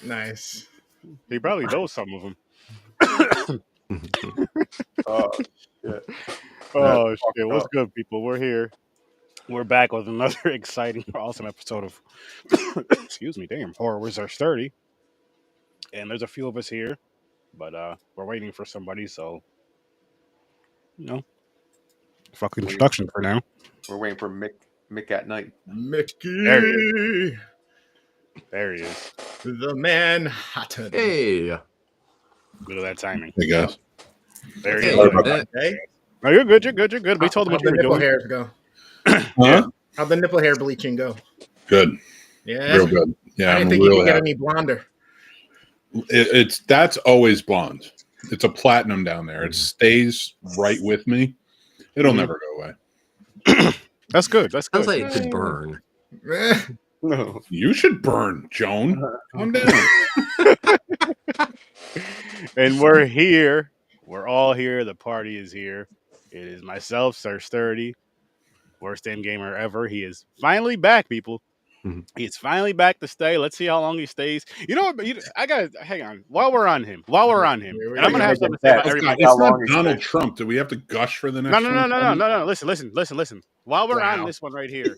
Nice. He probably knows some of them. Oh shit! Oh shit! What's good, people? We're here. We're back with another exciting, awesome episode of excuse me, damn, Horror Wizards 30. And there's a few of us here, but we're waiting for somebody, so fuck introduction for now. We're waiting for Mick at night. Mickey, There he is. the Manhattan. Hey. Look at that timing. Hey guys. There Hey, you go. Hey, No, you're good. You're good. You're good. We told them how'd what you the were nipple doing. hairs go? Huh? How'd the nipple hair bleaching go? Good. Yeah, Real good. Yeah, I didn't I'm think you real could get happy. any blonder. That's always blonde. It's a platinum down there. It stays right with me. It'll never go away. That's good. That's good. Sounds like it could burn. No. You should burn, Joan. Calm down. And we're here. We're all here. The party is here. It is myself, Sir Sturdy, worst Damn Gamer ever. He is finally back, people. Mhm. He's finally back to stay. Let's see how long he stays. You know what? I got to hang on. While we're on him, and I'm going to have something to say about everybody. It's not Donald Trump. Do we have to gush for the next one? No. Listen. While we're on this one right here,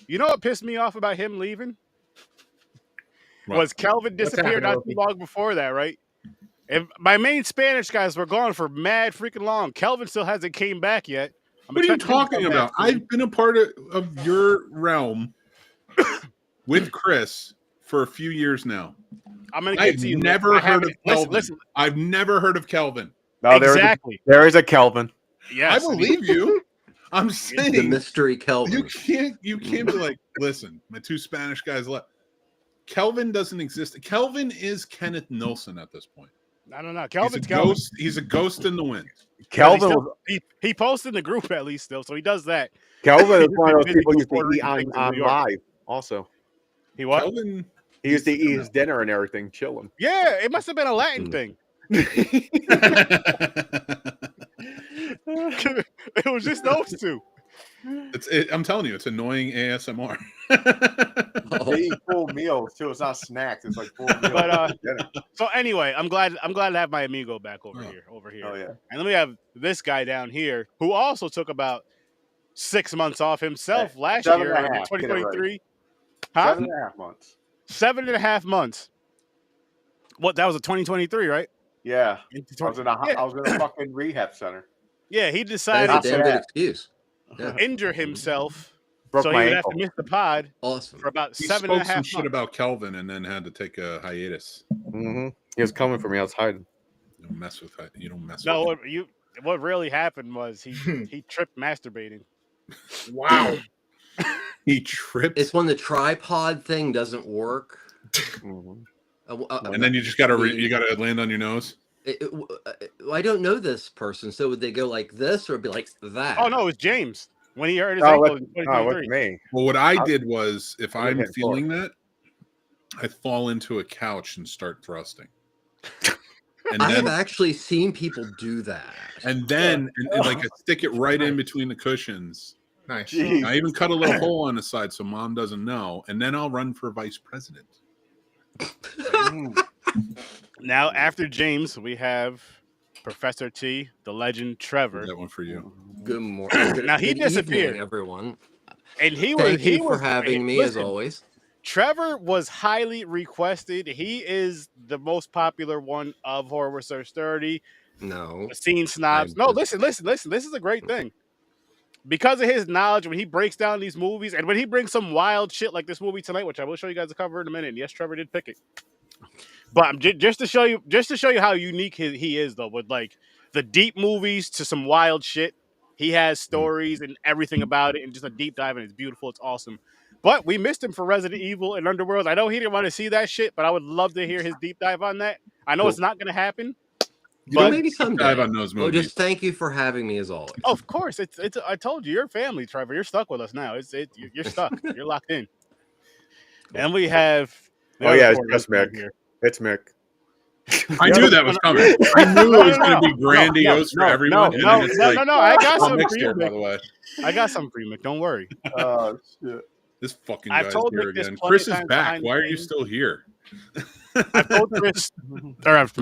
you know what pissed me off about him leaving? Was Kelvin disappeared not too long before that, right? And my main Spanish guys were gone for mad freaking long. Kelvin still hasn't came back yet. What are you talking about? I've been a part of your realm with Chris for a few years now. I've never heard of Kelvin. Listen. I've never heard of Kelvin. No, Exactly. there is a Kelvin. Yes. I believe you. I'm The saying mystery Kelvin. you can't be like, listen, my two Spanish guys left. Kelvin doesn't exist. Kelvin is Kenneth Nilsson at this point. No. Kelvin's He's a ghost. He's a ghost in the wind. Kelvin, He posted in the group at least still, so he does that. Kelvin is one of those busy people who used Puerto to eat Rican things in on New York. live. Also, He what? Kelvin. he used to eat his dinner and everything, chilling. Yeah, it must have been a Latin thing. It was just those two. I'm telling you, it's annoying ASMR. They eat full meals too. It's not snacks. It's like full meals. But so anyway, I'm glad to have my amigo back over here. Oh yeah. And then we have this guy down here who also took about 6 months off himself last 7 year and a in half, get it 2023. Huh? 7.5 months. 7.5 months. What? That was a 2023, right? Yeah. I was in a Yeah. fucking rehab center. Yeah, he That's decided a damn to good excuse. Yeah. injure himself, Broke so he my would ankle. have to miss the pod Awesome. for about He 7.5 spoke some months. shit about Kelvin and then had to take a hiatus. Mm-hmm. He was coming for me. I was hiding. You don't mess with it. You don't mess No, with it. what really happened was he tripped masturbating. Wow. He tripped. It's when the tripod thing doesn't work. Mm-hmm. And then you just gotta land on your nose. I don't know this person, so would they go like this or be like that? Oh no, it was James when he hurt his Oh, ankle with in 2023. me. Well, what I did was, if I I'm hit feeling that, I fall into a couch and start thrusting. And I have then, actually seen people do that. and like I stick it right in between the cushions. Nice. Jeez. I even cut a little hole on the side so mom doesn't know, and then I'll run for vice president. Now after James, we have Professor T, the legend Trevor, That one for you. Good morning. Now, he Good disappeared. evening, everyone. and he Thank you for was having me listen, as always. Trevor was highly requested. He is the most popular one of Horror Research 30. No. The Scene Snobs. No, listen. This is a great thing. Because of his knowledge, when he breaks down these movies, and when he brings some wild shit like this movie tonight, which I will show you guys a cover in a minute. And yes, Trevor did pick it. But just to show you how unique he is, though, with like the deep movies to some wild shit. He has stories and everything about it, and just a deep dive, and it's beautiful. It's awesome. But we missed him for Resident Evil and Underworld. I know he didn't want to see that shit, but I would love to hear his deep dive on that. I know it's not going to happen. But maybe someday. Dive on those Well, movies. just thank you for having me as always. Of course, it's. I told you, you're family, Trevor. You're stuck with us now. You're stuck. You're locked in. And we have. Oh yeah, it's just Mick. It's Mick. I knew that was coming. I knew it was going to be grandiose for everyone. and then it's like, no. I got I'm some mixed for you, here, by the Mick. way. I got some for you, Mick. Don't worry. Oh shit. This fucking I've guy's told here Mick this again. plenty Chris of is times back. behind Why the are you scenes. still here? I told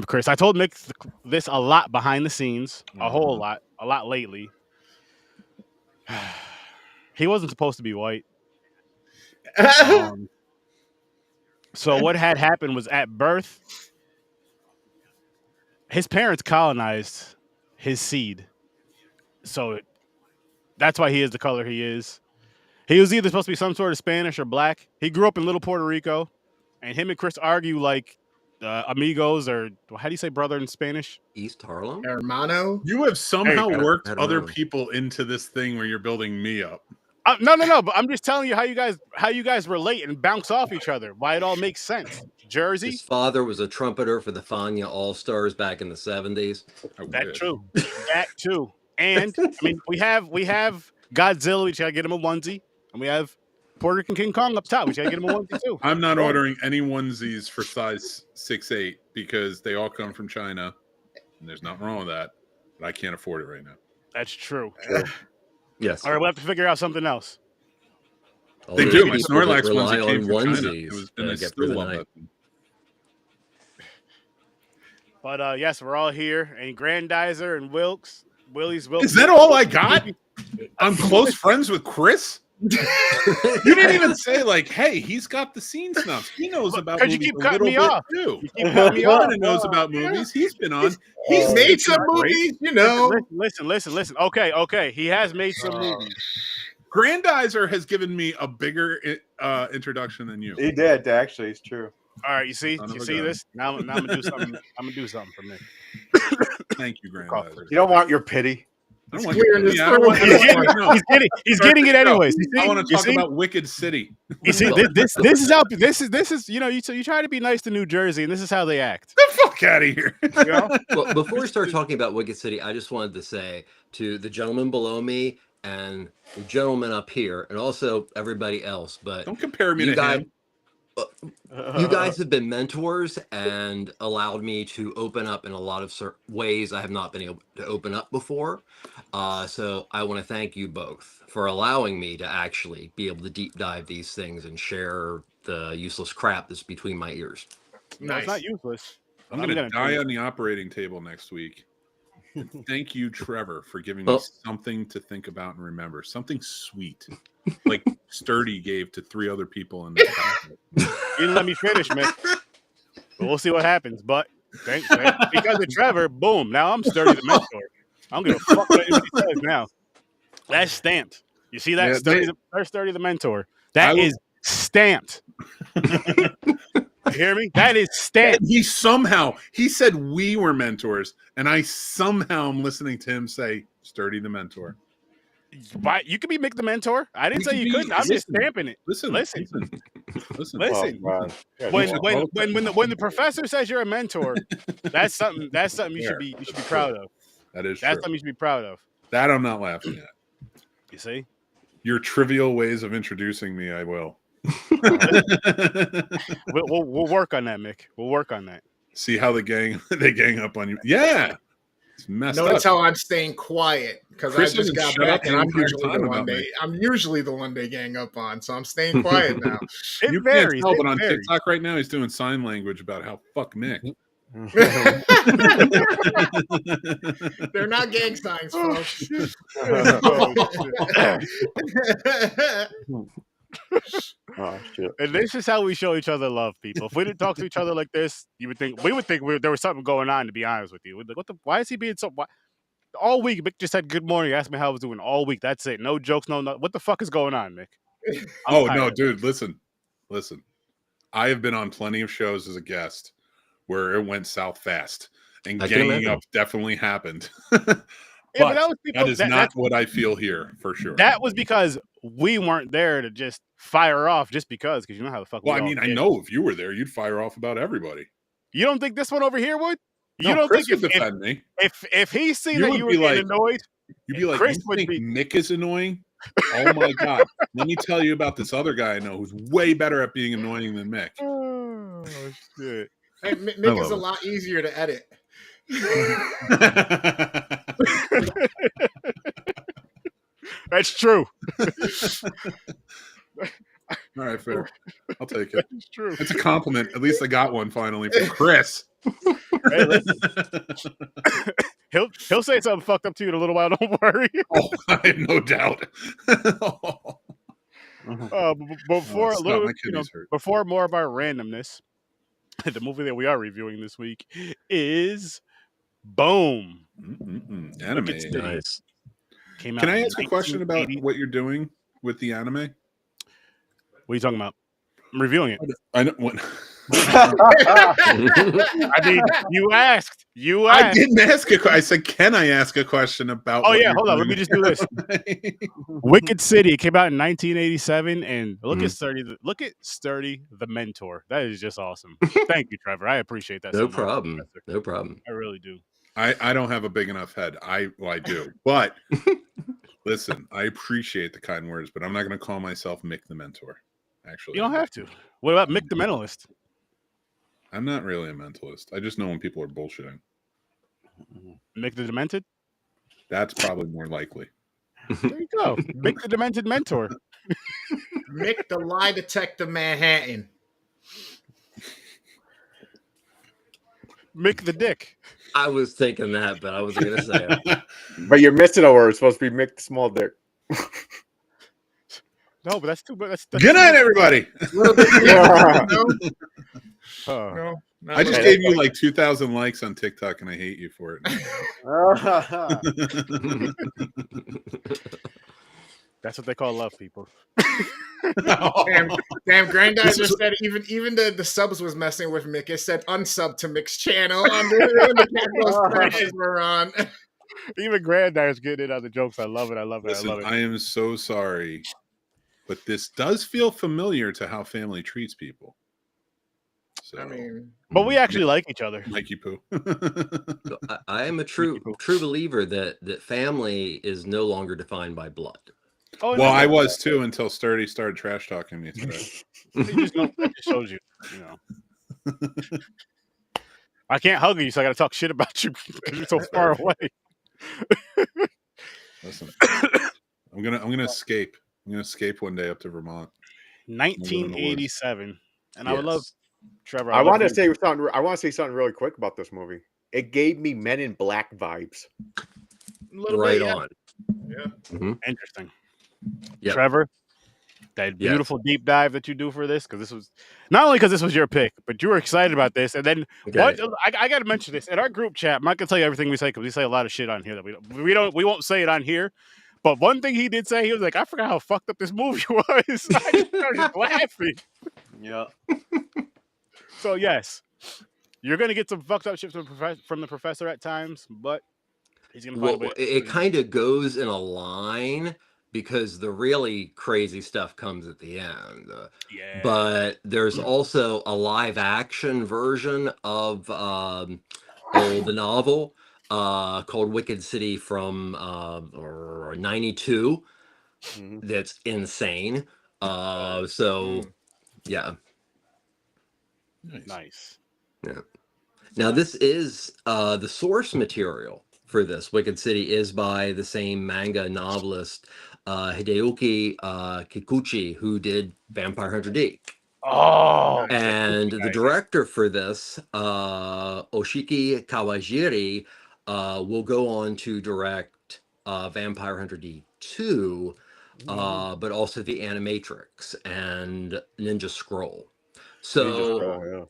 Chris, I told Mick this a lot behind the scenes, a lot lately. He wasn't supposed to be white. So what had happened was at birth, his parents colonized his seed. So that's why he is the color he is. He was either supposed to be some sort of Spanish or black. He grew up in Little Puerto Rico, and him and Chris argue like amigos, or how do you say brother in Spanish? East Harlem? Hermano? You have somehow worked I don't other know. people into this thing where you're building me up. No. But I'm just telling you how you guys relate and bounce off each other. Why it all makes sense. Jersey. His father was a trumpeter for the Fania All Stars back in the 70s. That's true. That too. And I mean, we have Godzilla. We gotta get him a onesie, and we have Puerto Rican King Kong up top. We gotta get him a onesie too. I'm not ordering any onesies for size 6'8" because they all come from China, and there's nothing wrong with that. But I can't afford it right now. That's true. Yes. All right, we'll have to figure out something else. They do. My Snorlax onesie came from China. Onesies It was, and I get still for the love night. that thing. But yes, we're all here. And Grandizer and Wilkes. Is that all I got? I'm close friends with Chris. You didn't even say like, "Hey, he's got the Scene Snobs. He knows about movies you keep a cutting little me bit off. too." You keep cutting me off. Jordan knows about movies. He's been on. He's made some movies, you know. Listen. Okay. He has made some movies. Grandizer has given me a bigger introduction than you. He did, actually. It's true. All right, you see Son of a this? gun. Now I'm gonna do something. I'm gonna do something for me. Thank you, Grandizer. You don't want your pity. I don't want Clearing your- this yeah, I don't want- through. I don't want- no. He's getting it anyways. I want to talk about Wicked City. You see, this is how this is. You know, you try to be nice to New Jersey, and this is how they act. Get the fuck out of here. You know? Well, before we start talking about Wicked City, I just wanted to say to the gentleman below me and the gentleman up here, and also everybody else, but Don't compare me you to guys, him. you guys have been mentors and allowed me to open up in a lot of ways I have not been able to open up before. So I want to thank you both for allowing me to actually be able to deep dive these things and share the useless crap that's between my ears. No, it's not useless. I'm gonna die on the operating table next week. And thank you, Trevor, for giving me something to think about and remember. Something sweet, like Sturdy gave to 3 other people in the family. You didn't let me finish, man. But we'll see what happens. But because of Trevor, boom. Now I'm Sturdy the mentor. I'm gonna fuck what anybody says now. That's stamped. You see that? Yeah, Sturdy the mentor. That is stamped. You hear me? That is stamped. He said we were mentors, and I somehow am listening to him say Sturdy the mentor. Why you could be Mick the mentor? I didn't say you couldn't. I'm just stamping it. Listen. When the professor says you're a mentor, that's something you should be proud of. That is That's true. something you should be proud of. That I'm not laughing at. You see? Your trivial ways of introducing me, I will. We'll work on that, Mick. We'll work on that. See how they gang up on you. Yeah. It's messed Notice up. how I'm staying quiet because I Chris just hasn't got shut back up and the I'm entire usually time the one about me. I'm usually the one they gang up on, so I'm staying quiet now. It You varies. can't tell, it but on varies. TikTok right now, he's doing sign language about how fuck Mick. They're not gang signs, folks. Oh, shit. And this is how we show each other love, people. If we didn't talk to each other like this, we would think there was something going on. To be honest with you, we'd be like, why is he being so? All week, Mick just said good morning. Asked me how I was doing all week. That's it. No jokes. No. What the fuck is going on, Mick? Oh no, dude, listen. I have been on plenty of shows as a guest where it went south fast, and ganging up definitely happened. Yeah, but that was people, that is not what I feel here for sure. That was because we weren't there to just fire off just because you know how the fuck. Well, I mean, I know if you were there, you'd fire off about everybody. You don't think this one over here would? You No, don't Chris think would defend me? If he seen You that would you were be getting like- annoyed, You'd be like, Chris you would think be- Mick is annoying? Oh my god! Let me tell you about this other guy I know who's way better at being annoying than Mick. oh shit. Hey, Mick is a lot easier to edit. That's true. All right, fair. I'll take it. It's true. It's a compliment. At least I got one finally from Chris. Hey, listen. He'll say something fucked up to you in a little while. Don't worry. Oh, I have no doubt. Before a stop, little, my kidneys hurt. before more of our randomness, the movie that we are reviewing this week is Boom. Anime. Wicked City. Nice. Came out Can I in ask a question about 1980. what you're doing with the anime? What are you talking about? I'm reviewing it. I know what. I mean, you asked. I didn't ask a question. I said, "Can I ask a question about?" Oh what yeah, you're hold on. Let doing me just do this. with Wicked City came out in 1987, and look Mhm. at Sturdy. Look at Sturdy, the mentor. That is just awesome. Thank you, Trevor. I appreciate that. No so much, problem. Professor. No problem. I really do. I don't have a big enough head. I do, but listen, I appreciate the kind words, but I'm not going to call myself Mick the Mentor. Actually, You don't have to. What about Mick the Mentalist? I'm not really a mentalist. I just know when people are bullshitting. Mick the Demented? That's probably more likely. There you go. Mick the Demented Mentor. Mick the lie detector Manhattan. Mick the Dick. I was thinking that, but I wasn't gonna say it. But you're missing a word. It's supposed to be Mick the Small Dick. No, but that's too much. Good night, everybody. No, I just gave you like 2,000 likes on TikTok, and I hate you for it. That's what they call love, people. Damn, Granddad just said even the subs was messing with Mick. It said unsub to Mick's channel on the Cat prices were on. Even Granddad's getting in on the jokes. I love it. I love it. Listen, I love it. I am so sorry, but this does feel familiar to how family treats people. So, I mean, But we actually like each other. Mikey Poo. I am a true believer that family is no longer defined by blood. Oh, Well, I was too until Sturdy started trash talking me today. That just shows you, I can't hug you, so I got to talk shit about you because you're so far away. Listen, I'm gonna escape. I'm gonna escape one day up to Vermont. 1987, and I would love Trevor. I want to say something. I want to say something really quick about this movie. It gave me Men in Black vibes. Right on. Yeah. Mm-hmm. Interesting. Yep. Trevor, that beautiful deep dive that you do for this, because this was not only because this was your pick, but you were excited about this. And then what I got to mention this in our group chat. I'm not gonna tell you everything we say because we say a lot of shit on here that we won't say it on here. But one thing he did say, he was like, I forgot how fucked up this movie was. I just started laughing. Yeah. So yes, you're gonna get some fucked up shit from the professor at times, but he's gonna find a way. It kind of goes in a line because the really crazy stuff comes at the end. But there's also a live action version of the novel called Wicked City from 92. That's insane. So yeah. Nice. Yeah. Now this is the source material for this. Wicked City is by the same manga novelist Hideyuki Kikuchi, who did Vampire Hunter D. Oh, And the director for this, Oshiki Kawajiri, will go on to direct Vampire Hunter D 2, but also the Animatrix and Ninja Scroll. So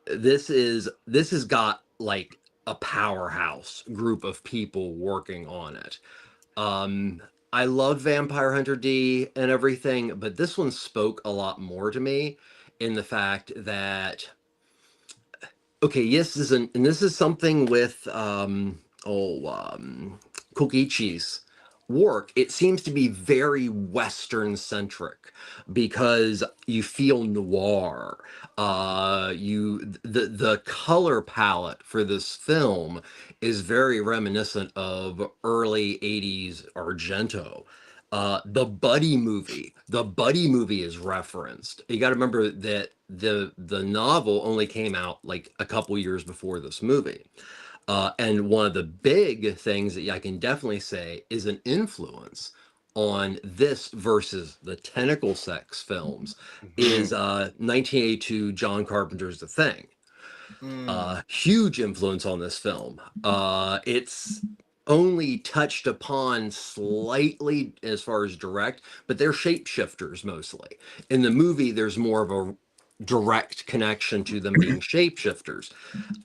this has got like a powerhouse group of people working on it. I love Vampire Hunter D and everything, but this one spoke a lot more to me in the fact that yes, this is something with Kokichi's work. It seems to be very Western centric because you feel noir. The color palette for this film is very reminiscent of early 80s Argento. The buddy movie is referenced. You got to remember that the novel only came out like a couple years before this movie. And one of the big things that I can definitely say is an influence on this versus the tentacle sex films is 1982 John Carpenter's The Thing. Huge influence on this film. It's only touched upon slightly as far as direct, but they're shapeshifters mostly. In the movie, there's more of a direct connection to them being shapeshifters.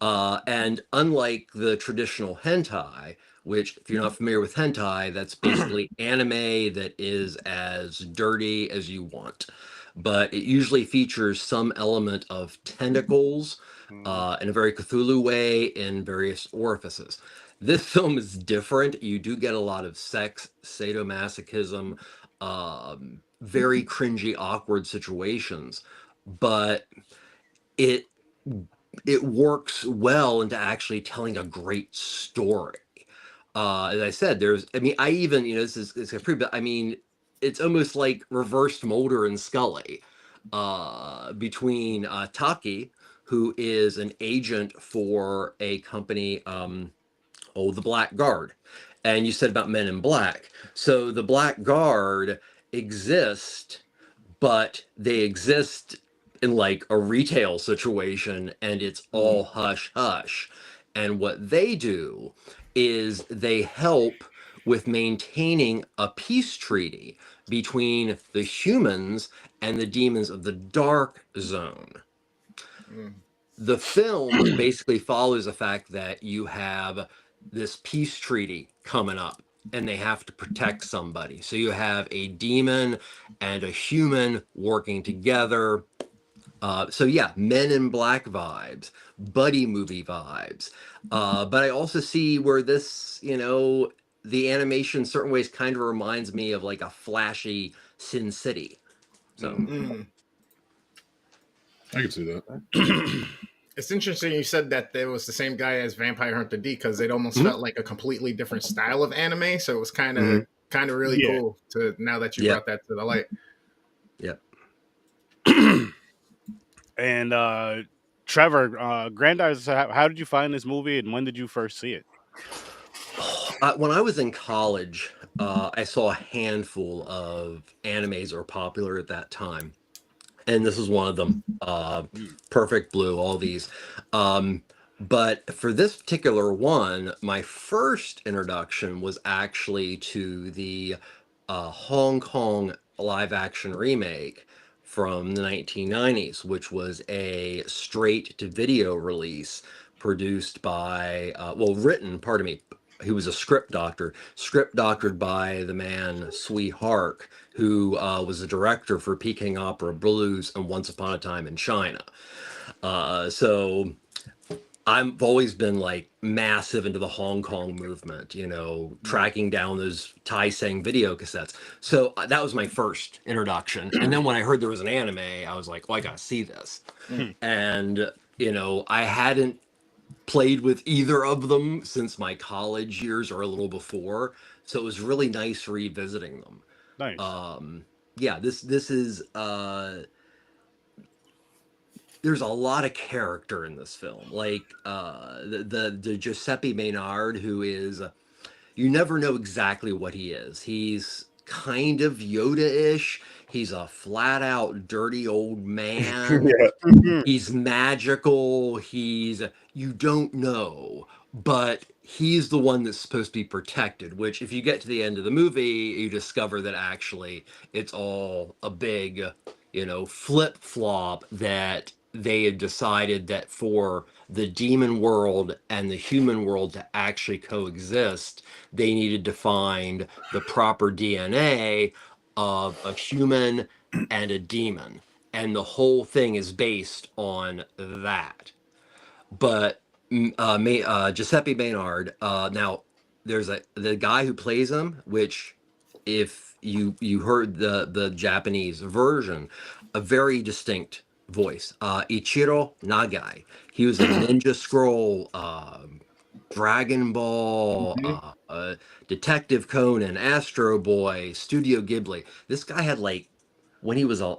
And unlike the traditional hentai, which if you're not familiar with hentai, that's basically anime that is as dirty as you want. But it usually features some element of tentacles in a very Cthulhu way in various orifices. This film is different. You do get a lot of sex, sadomasochism, very cringy, awkward situations, but it works well into actually telling a great story. As I said, I even, this is pretty, I mean, it's almost like reversed Mulder and Scully between Taki, who is an agent for a company, the Black Guard. And you said about Men in Black. So the Black Guard exist, but they exist in like a retail situation, and it's all hush hush. And what they do is they help with maintaining a peace treaty between the humans and the demons of the dark zone. The film basically follows the fact that you have this peace treaty coming up and they have to protect somebody. So you have a demon and a human working together. So yeah, Men in Black vibes, buddy movie vibes. But I also see where this, the animation in certain ways kind of reminds me of like a flashy Sin City. So I can see that. It's interesting you said that there was the same guy as Vampire Hunter D, because it almost felt like a completely different style of anime. So it was kind of really cool to now that you brought that to the light. Yep. And Trevor, Grandize, how did you find this movie, and when did you first see it? When I was in college, I saw a handful of animes that were popular at that time. And this is one of them. Perfect Blue, all these. But for this particular one, my first introduction was actually to the Hong Kong live action remake from the 1990s, which was a straight to video release produced by, he was a script doctored by the man Sui Hark, who was the director for Peking Opera Blues and Once Upon a Time in China. So I've always been like massive into the Hong Kong movement, tracking down those Tai Seng video cassettes. So that was my first introduction. And then when I heard there was an anime, I was like, I gotta see this. And, I hadn't played with either of them since my college years or a little before. So it was really nice revisiting them. Nice. This is there's a lot of character in this film. Like the Giuseppe Maynard, who is you never know exactly what he is. He's kind of Yoda-ish. He's a flat out dirty old man. He's magical. You don't know, but he's the one that's supposed to be protected, which if you get to the end of the movie, you discover that actually it's all a big, flip-flop, that they had decided that for the demon world and the human world to actually coexist, they needed to find the proper DNA of a human and a demon. And the whole thing is based on that. But Giuseppe Maynard, now there's the guy who plays him, which if you heard the Japanese version, a very distinct voice, Ichiro Nagai. He was a Ninja Scroll, Dragon Ball, Detective Conan, Astro Boy, Studio Ghibli. This guy had when he was I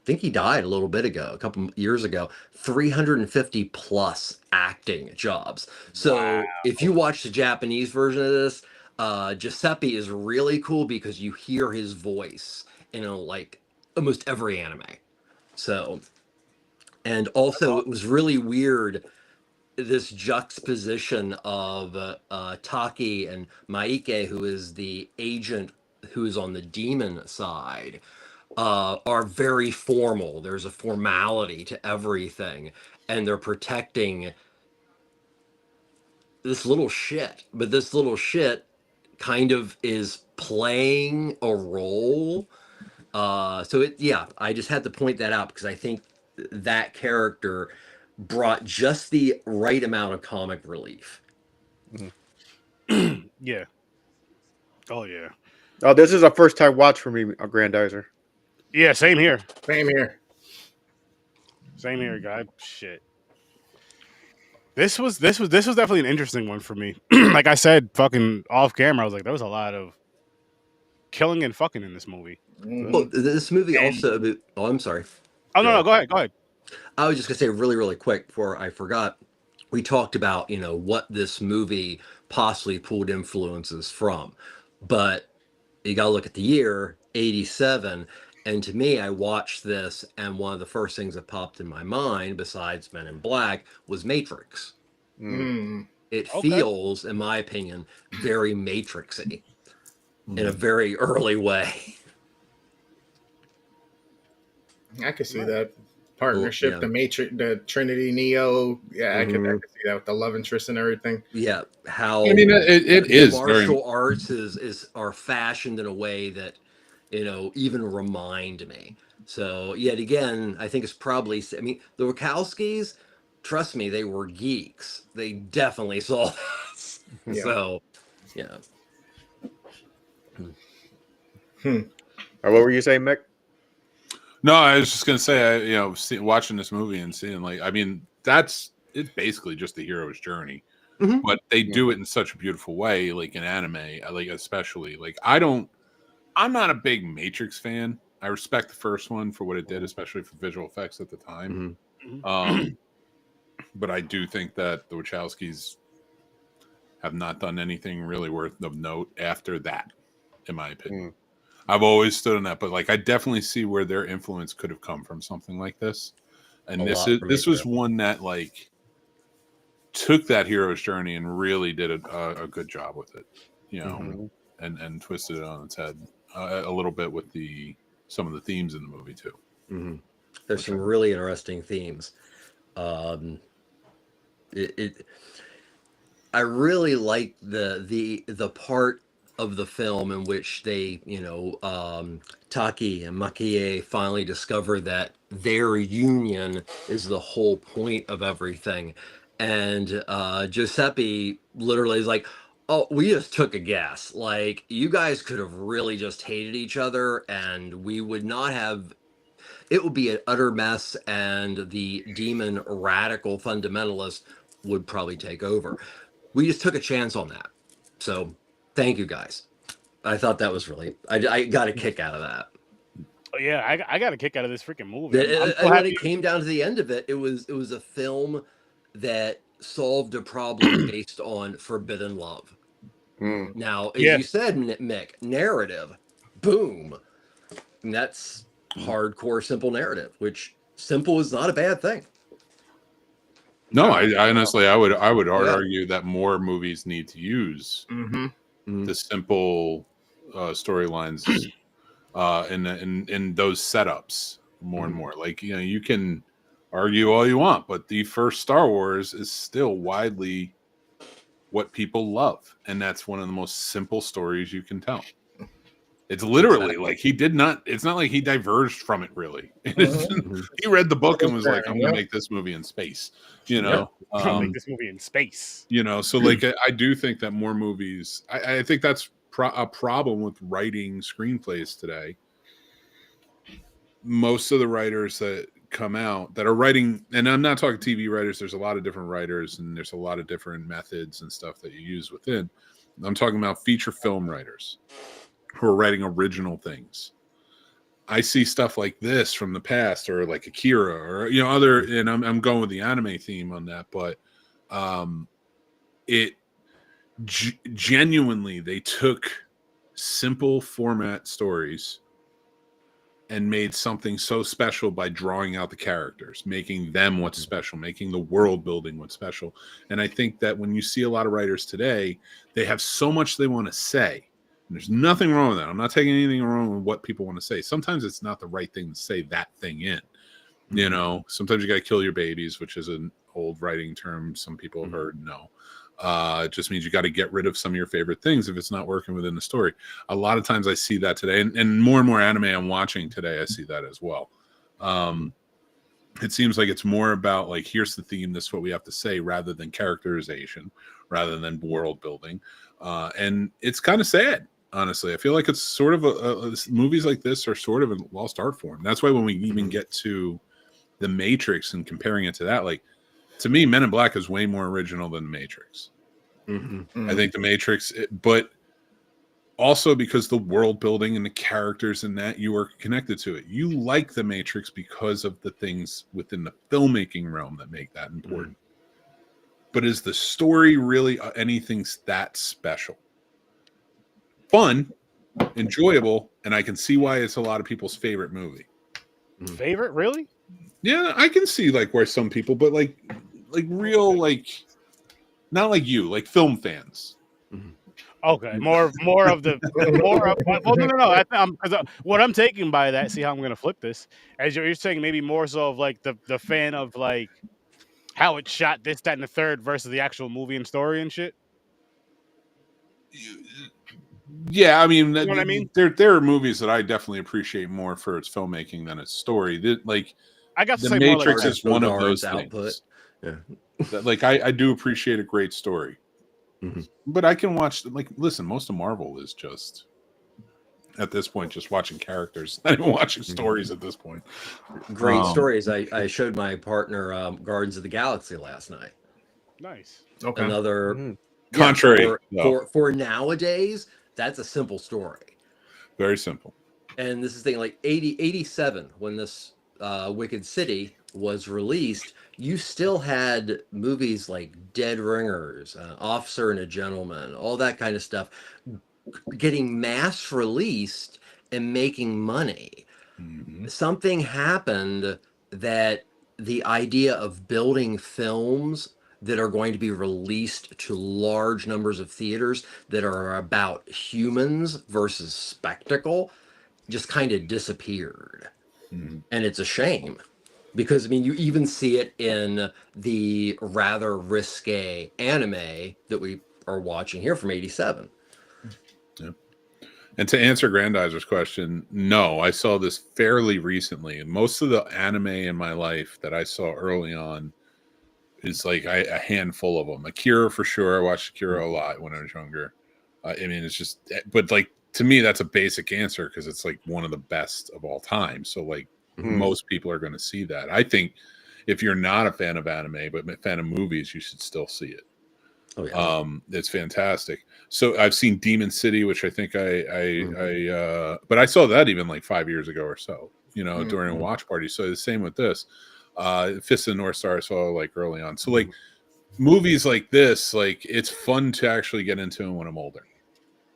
think he died a little bit ago, a couple years ago, 350 plus acting jobs. So if you watch the Japanese version of this, Giuseppe is really cool because you hear his voice in like almost every anime. So, and also it was really weird, this juxtaposition of Taki and Maike, who is the agent who is on the demon side, are very formal. There's a formality to everything, and they're protecting this little shit. But this little shit kind of is playing a role. I just had to point that out because I think that character brought just the right amount of comic relief. Yeah. Oh yeah. Oh, this is a first time watch for me, a Grandizer. Yeah, same here. Same here. Same here, guy. Shit. This was definitely an interesting one for me. Like I said, fucking off camera, I was like, there was a lot of killing and fucking in this movie. Well, this movie also. Oh, I'm sorry. Oh no, go ahead. Go ahead. I was just gonna say really, really quick before I forgot. We talked about what this movie possibly pulled influences from, but you gotta look at the year '87. And to me, I watched this, and one of the first things that popped in my mind, besides Men in Black, was Matrix. It feels, in my opinion, very Matrixy in a very early way. I could see that partnership, the Matrix, the Trinity, Neo. Yeah, I could see that with the love interest and everything. Yeah, how I mean, it is martial arts are fashioned in a way that even remind me. So yet again, I think it's probably. I mean, the Wachowskis, trust me, they were geeks. They definitely saw this. Yeah. So, yeah. What were you saying, Mick? No, I was just gonna say, watching this movie and seeing it's basically just the hero's journey, but they do it in such a beautiful way, like in anime, especially I'm not a big Matrix fan. I respect the first one for what it did, especially for visual effects at the time. But I do think that the Wachowskis have not done anything really worth of note after that, in my opinion. I've always stood on that, but I definitely see where their influence could have come from something like this. And this was one that took that hero's journey and really did a good job with it, and twisted it on its head a little bit with some of the themes in the movie too. There's some really interesting themes. I really like the part of the film in which they, Taki and Makie finally discover that their union is the whole point of everything. And Giuseppe literally is like, oh, we just took a guess. Like, you guys could have really just hated each other and we would not have, it would be an utter mess and the demon radical fundamentalist would probably take over. We just took a chance on that. So thank you guys. I thought that was really, I got a kick out of that. Oh, yeah, I got a kick out of this freaking movie. And when it came down to the end of it, it was a film that solved a problem based on forbidden love. Now, as you said, Mick, narrative, boom. And that's hardcore, simple narrative, which simple is not a bad thing. No, I honestly, I would argue that more movies need to use the simple storylines in those setups more and more. You can argue all you want, but the first Star Wars is still widely what people love, and that's one of the most simple stories you can tell. It's literally it's not like he diverged from it really. He read the book and was like, I'm gonna make this movie in space, I'm gonna make this movie in space, so I do think that more movies, I think that's a problem with writing screenplays today. Most of the writers that come out that are writing, and I'm not talking TV writers, there's a lot of different writers and there's a lot of different methods and stuff that you use within. I'm talking about feature film writers who are writing original things. I see stuff like this from the past, or like Akira, or other, and I'm going with the anime theme on that, but genuinely, they took simple format stories and made something so special by drawing out the characters, making them what's special, making the world building what's special. And I think that when you see a lot of writers today, they have so much they want to say. And there's nothing wrong with that. I'm not taking anything wrong with what people want to say. Sometimes it's not the right thing to say that thing in. You know, sometimes you got to kill your babies, which is an old writing term. Some people have heard. No. It just means you got to get rid of some of your favorite things if it's not working within the story. A lot of times I see that today, and more anime I'm watching today, I see that as well. It seems like it's more about like, here's the theme, this is what we have to say, rather than characterization, rather than world building. And it's kind of sad, honestly. I feel like it's sort of movies like this are sort of a lost art form. That's why when we even get to The Matrix and comparing it to that, like, to me, Men in Black is way more original than The Matrix. I think The Matrix, but also because the world building and the characters and that, you are connected to it. You like The Matrix because of the things within the filmmaking realm that make that important. But is the story really anything that special? Fun, enjoyable, and I can see why it's a lot of people's favorite movie. Favorite, really? Yeah, I can see like where some people, but like real, like, not like you, like film fans. Okay, more of well, no. Because what I'm taking by that, see how I'm going to flip this, as you're saying, maybe more so of like the fan of like how it's shot, this, that, and the third versus the actual movie and story and shit. Yeah, I mean, You know what I mean? There are movies that I definitely appreciate more for its filmmaking than its story. Like, I got to The say more Matrix like is one of those output. things. Yeah. Like, I do appreciate a great story, but I can watch. Like, listen, most of Marvel is just at this point just watching characters, not even watching stories at this point. Great stories. I showed my partner Guardians of the Galaxy last night. Nice. Okay. Another contrary for nowadays, that's a simple story. Very simple. And this is the thing, like 87 when this Wicked City was released, you still had movies like Dead Ringers, Officer and a Gentleman, all that kind of stuff getting mass released and making money. Something happened that the idea of building films that are going to be released to large numbers of theaters that are about humans versus spectacle just kind of disappeared. And it's a shame because, I mean, you even see it in the rather risque anime that we are watching here from 87. Yeah. And to answer Grandizer's question, no, I saw this fairly recently. And most of the anime in my life that I saw early on is like a handful of them. Akira, for sure. I watched Akira a lot when I was younger. I mean, it's just, but like, to me, that's a basic answer because it's like one of the best of all time. So like most people are going to see that. I think if you're not a fan of anime, but a fan of movies, you should still see it. Oh, yeah. It's fantastic. So I've seen Demon City, which I think but I saw that even like 5 years ago or so, you know, during a watch party. So the same with this. Fist of the North Star I saw like early on. So like movies like this, like it's fun to actually get into them when I'm older.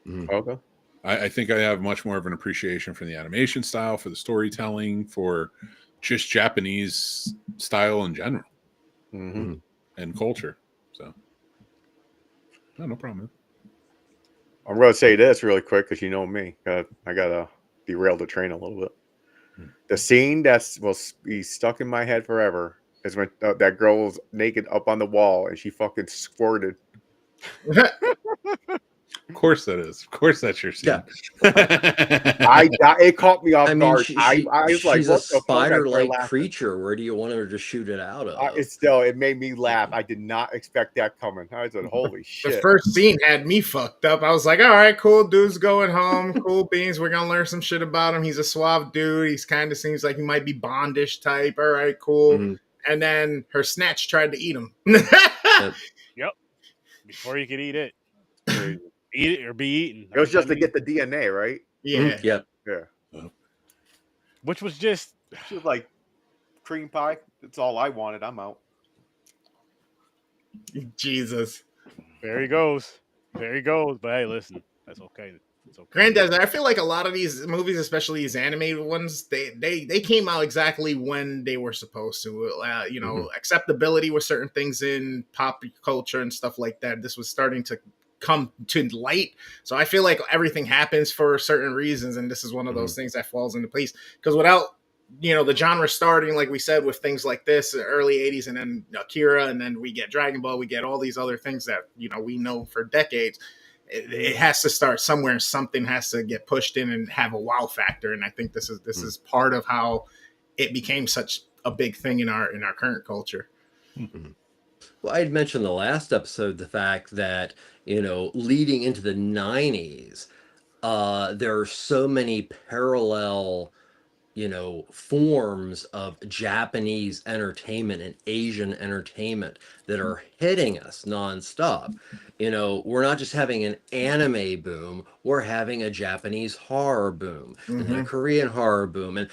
Okay. I think I have much more of an appreciation for the animation style, for the storytelling, for just Japanese style in general and culture. So, no problem. I'm going to say this really quick because you know me. I got to derail the train a little bit. The scene that will be stuck in my head forever is when that girl was naked up on the wall and she fucking squirted. Of course that is. Of course that's your scene. Yeah. It caught me off guard. I was like, she's what a the fuck? spider-like creature. Where do you want her to shoot it out of? It made me laugh. I did not expect that coming. I was like, holy shit. The first scene had me fucked up. I was like, all right, cool. Dude's going home. Cool beans. We're going to learn some shit about him. He's a suave dude. He's kind of seems like he might be Bondish type. All right, cool. And then her snatch tried to eat him. Yep. Before you could eat it. Eat it or be eaten. It was just to get the DNA, right? Yeah. Yeah. Which was just She was like, cream pie. That's all I wanted. I'm out. Jesus. there he goes. There he goes. But hey, listen, that's okay. It's okay. Granddad, I feel like a lot of these movies, especially these animated ones, they came out exactly when they were supposed to. Acceptability with certain things in pop culture and stuff like that. This was starting to come to light. So I feel like everything happens for certain reasons, and this is one of those things that falls into place. Because without the genre starting, like we said, with things like this, early 80s, and then Akira, and then we get Dragon Ball, we get all these other things that we know for decades. It has to start somewhere, and something has to get pushed in and have a wow factor. And I think this is part of how it became such a big thing in our current culture. Well, I had mentioned the last episode the fact that leading into the 90s, there are so many parallel forms of Japanese entertainment and Asian entertainment that are hitting us nonstop. We're not just having an anime boom, we're having a Japanese horror boom and a Korean horror boom. And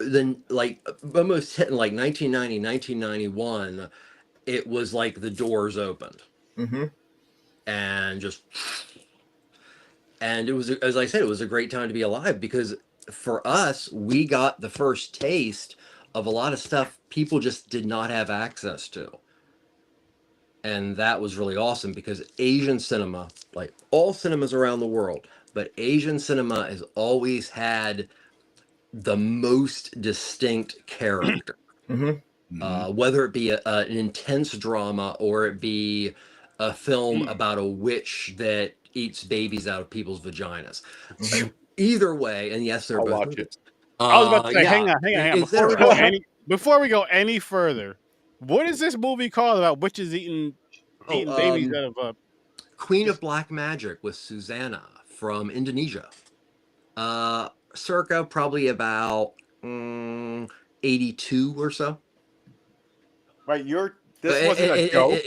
then like almost hitting like 1990, 1991, it was like the doors opened. And it was, as I said, it was a great time to be alive, because for us, we got the first taste of a lot of stuff people just did not have access to. And that was really awesome, because Asian cinema, like all cinemas around the world, but Asian cinema has always had the most distinct character. Whether it be an intense drama or it be a film about a witch that eats babies out of people's vaginas. Either way, and yes, they're I'll both. watch it. I was about to say, hang on. Before we go any further, what is this movie called about witches eating babies out of Queen of Black Magic with Susanna from Indonesia. Circa probably about 82 or so. Right, this wasn't a joke.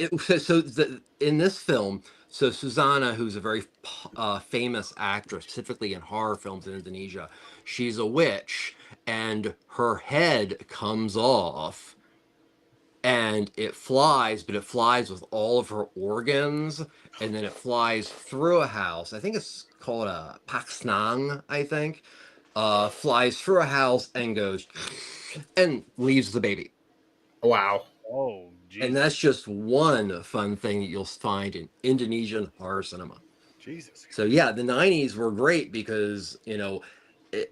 In this film, so Susanna, who's a very famous actress, specifically in horror films in Indonesia, she's a witch, and her head comes off, and it flies, but it flies with all of her organs, and then it flies through a house. I think it's called a paksnang, I think. Flies through a house and goes and leaves the baby. Wow. Oh, geez. And that's just one fun thing that you'll find in Indonesian horror cinema. Jesus. So yeah, the 90s were great because,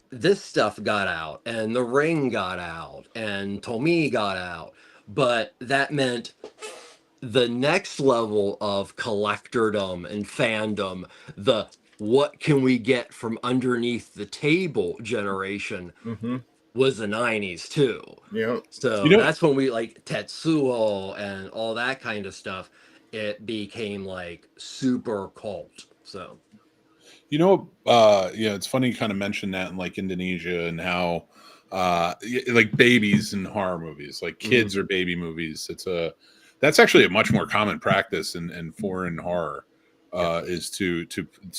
this stuff got out, and The Ring got out, and Tommy got out. But that meant the next level of collectordom and fandom, the what can we get from underneath the table generation, was the 90s too. Yeah. So that's when we like Tetsuo and all that kind of stuff. It became like super cult. So it's funny you kind of mentioned that in like Indonesia and how like babies in horror movies, like kids or baby movies. That's actually a much more common practice in foreign horror, is to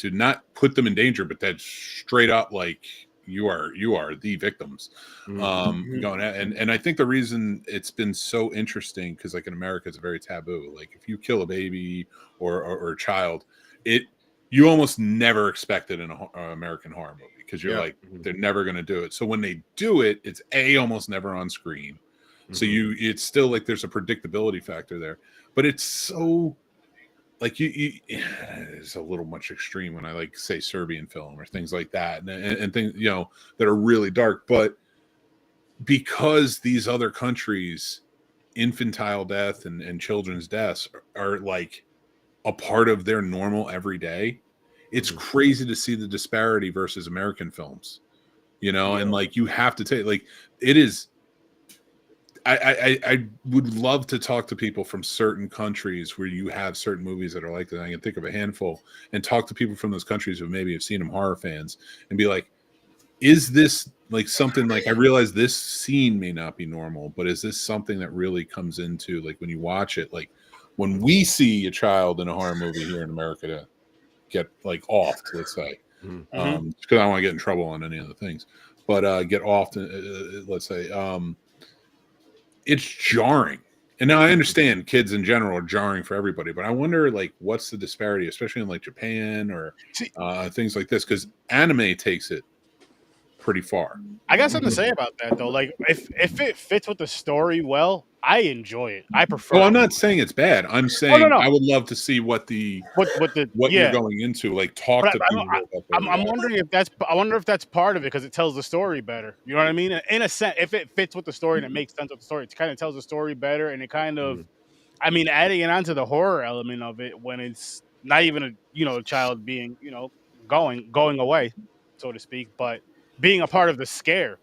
not put them in danger, but that's straight up like you are the victims. Going at, and I think the reason it's been so interesting, because like in America it's very taboo. Like if you kill a baby or a child, you almost never expect it in an American horror movie, because you're like, they're never going to do it. So when they do it, it's almost never on screen. So it's still like there's a predictability factor there, but it's so like it's a little much extreme when I like say Serbian film or things like that, and things that are really dark. But because these other countries, infantile death and children's deaths are like a part of their normal everyday, it's crazy to see the disparity versus American films, and like you have to take like it is. I would love to talk to people from certain countries where you have certain movies that are like that. I can think of a handful, and talk to people from those countries who maybe have seen them, horror fans, and be like, is this like something like, I realize this scene may not be normal, but is this something that really comes into like when you watch it, like when we see a child in a horror movie here in America to get like offed, let's say, because I don't want to get in trouble on any of the things, but get offed, let's say, it's jarring, And now I understand kids in general are jarring for everybody, but I wonder, like, what's the disparity, especially in like Japan or things like this, because anime takes it pretty far. I got something to say about that though. Like, if it fits with the story well, I enjoy it. I prefer. Well, I'm not saying it's bad. I'm saying no. I would love to see what you're going into. Like, talk to people about I'm wondering if that's. I wonder if that's part of it because it tells the story better. You know what I mean? In a sense, if it fits with the story and it makes sense with the story, it kind of tells the story better, and it kind of, I mean, adding it onto the horror element of it when it's not even a child being going away, so to speak, but being a part of the scare.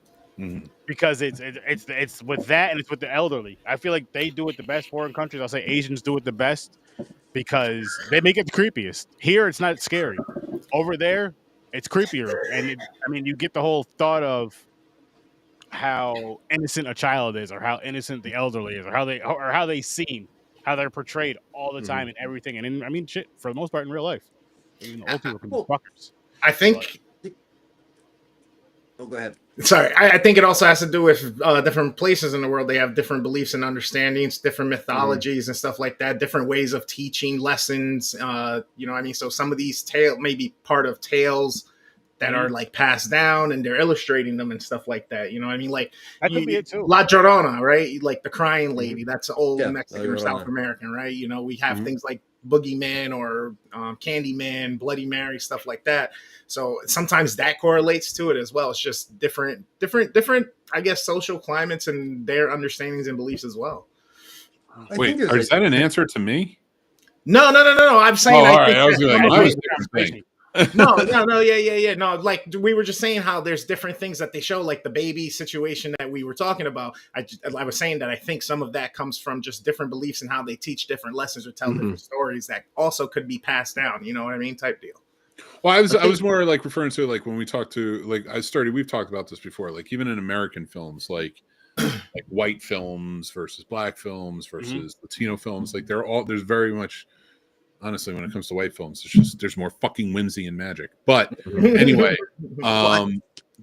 Because it's with that and it's with the elderly. I feel like they do it the best. Foreign countries, I'll say Asians do it the best because they make it the creepiest. Here, it's not scary. Over there, it's creepier. And you get the whole thought of how innocent a child is, or how innocent the elderly is, or how they seem, how they're portrayed all the time and everything. And shit, for the most part in real life, old people can be fuckers. I think. Oh, go ahead. Sorry, I think it also has to do with different places in the world. They have different beliefs and understandings, different mythologies and stuff like that, different ways of teaching lessons. So some of these may be part of tales that are like passed down, and they're illustrating them and stuff like that. You know what I mean? Like that could be it too. La Llorona, right? Like the crying lady. That's old Mexican or South American, right? We have things like Boogeyman or Candyman, Bloody Mary, stuff like that. So sometimes that correlates to it as well. It's just different, I guess, social climates and their understandings and beliefs as well. Wait, is that an answer to me? No. I'm saying. I was thinking. No, yeah. No, like we were just saying how there's different things that they show, like the baby situation that we were talking about. I was saying that I think some of that comes from just different beliefs and how they teach different lessons or tell different stories that also could be passed down. You know what I mean? Type deal. Well, I was more like referring to like when we talked to we've talked about this before, like even in American films, like white films versus black films versus Latino films, like there's very much. Honestly, when it comes to white films, it's just there's more fucking whimsy and magic. But anyway,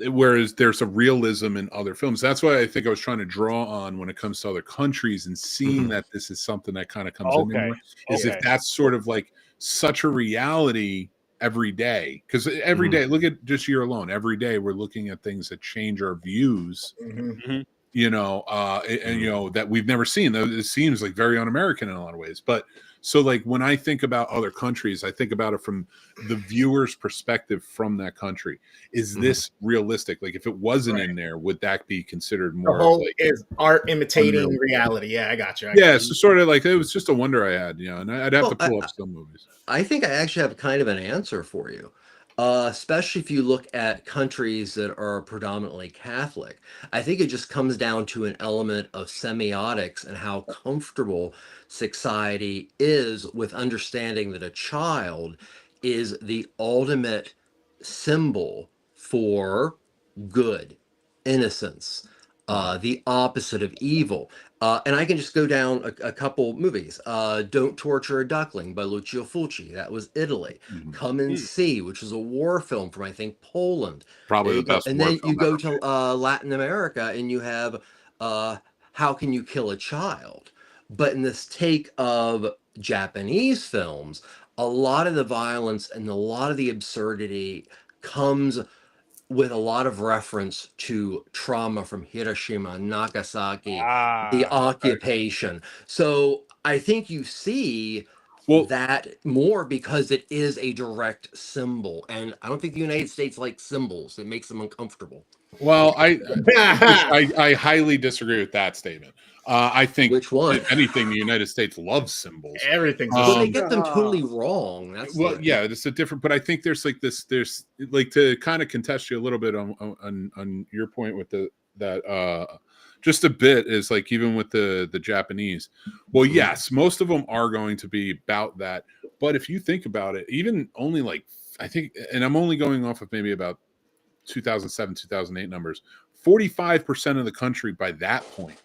whereas there's a realism in other films. That's why I think I was trying to draw on when it comes to other countries and seeing that this is something that kind of comes in there. Is if that's sort of like such a reality every day. Because every day, look at just year alone, every day we're looking at things that change our views. And that we've never seen. It seems like very un-American in a lot of ways. But so like when I think about other countries, I think about it from the viewer's perspective from that country. Is this realistic? Like if it wasn't in there, would that be considered more like is art imitating reality? Yeah, I got you. So sort of like it was just a wonder I had, and I'd have to pull up some movies. I think I actually have kind of an answer for you. Especially if you look at countries that are predominantly Catholic. I think it just comes down to an element of semiotics and how comfortable society is with understanding that a child is the ultimate symbol for good, innocence, the opposite of evil. And I can just go down a couple movies. Don't Torture a Duckling by Lucio Fulci. That was Italy. Come and See, which is a war film from, I think, Poland. Probably the best. And then you go to Latin America and you have How Can You Kill a Child? But in this take of Japanese films, a lot of the violence and a lot of the absurdity comes with a lot of reference to trauma from Hiroshima, Nagasaki, the occupation. So I think you see that more because it is a direct symbol. And I don't think the United States likes symbols. It makes them uncomfortable. Well, I highly disagree with that statement. I think, which one? If anything, the United States loves symbols. Everything's but they get them totally wrong. That's it's a different. But I think there's like this. There's like to kind of contest you a little bit on your point with that. Just a bit is like even with the Japanese. Well, yes, most of them are going to be about that. But if you think about it, even only like I think, and I'm only going off of maybe about 2007, 2008 numbers. 45% of the country by that point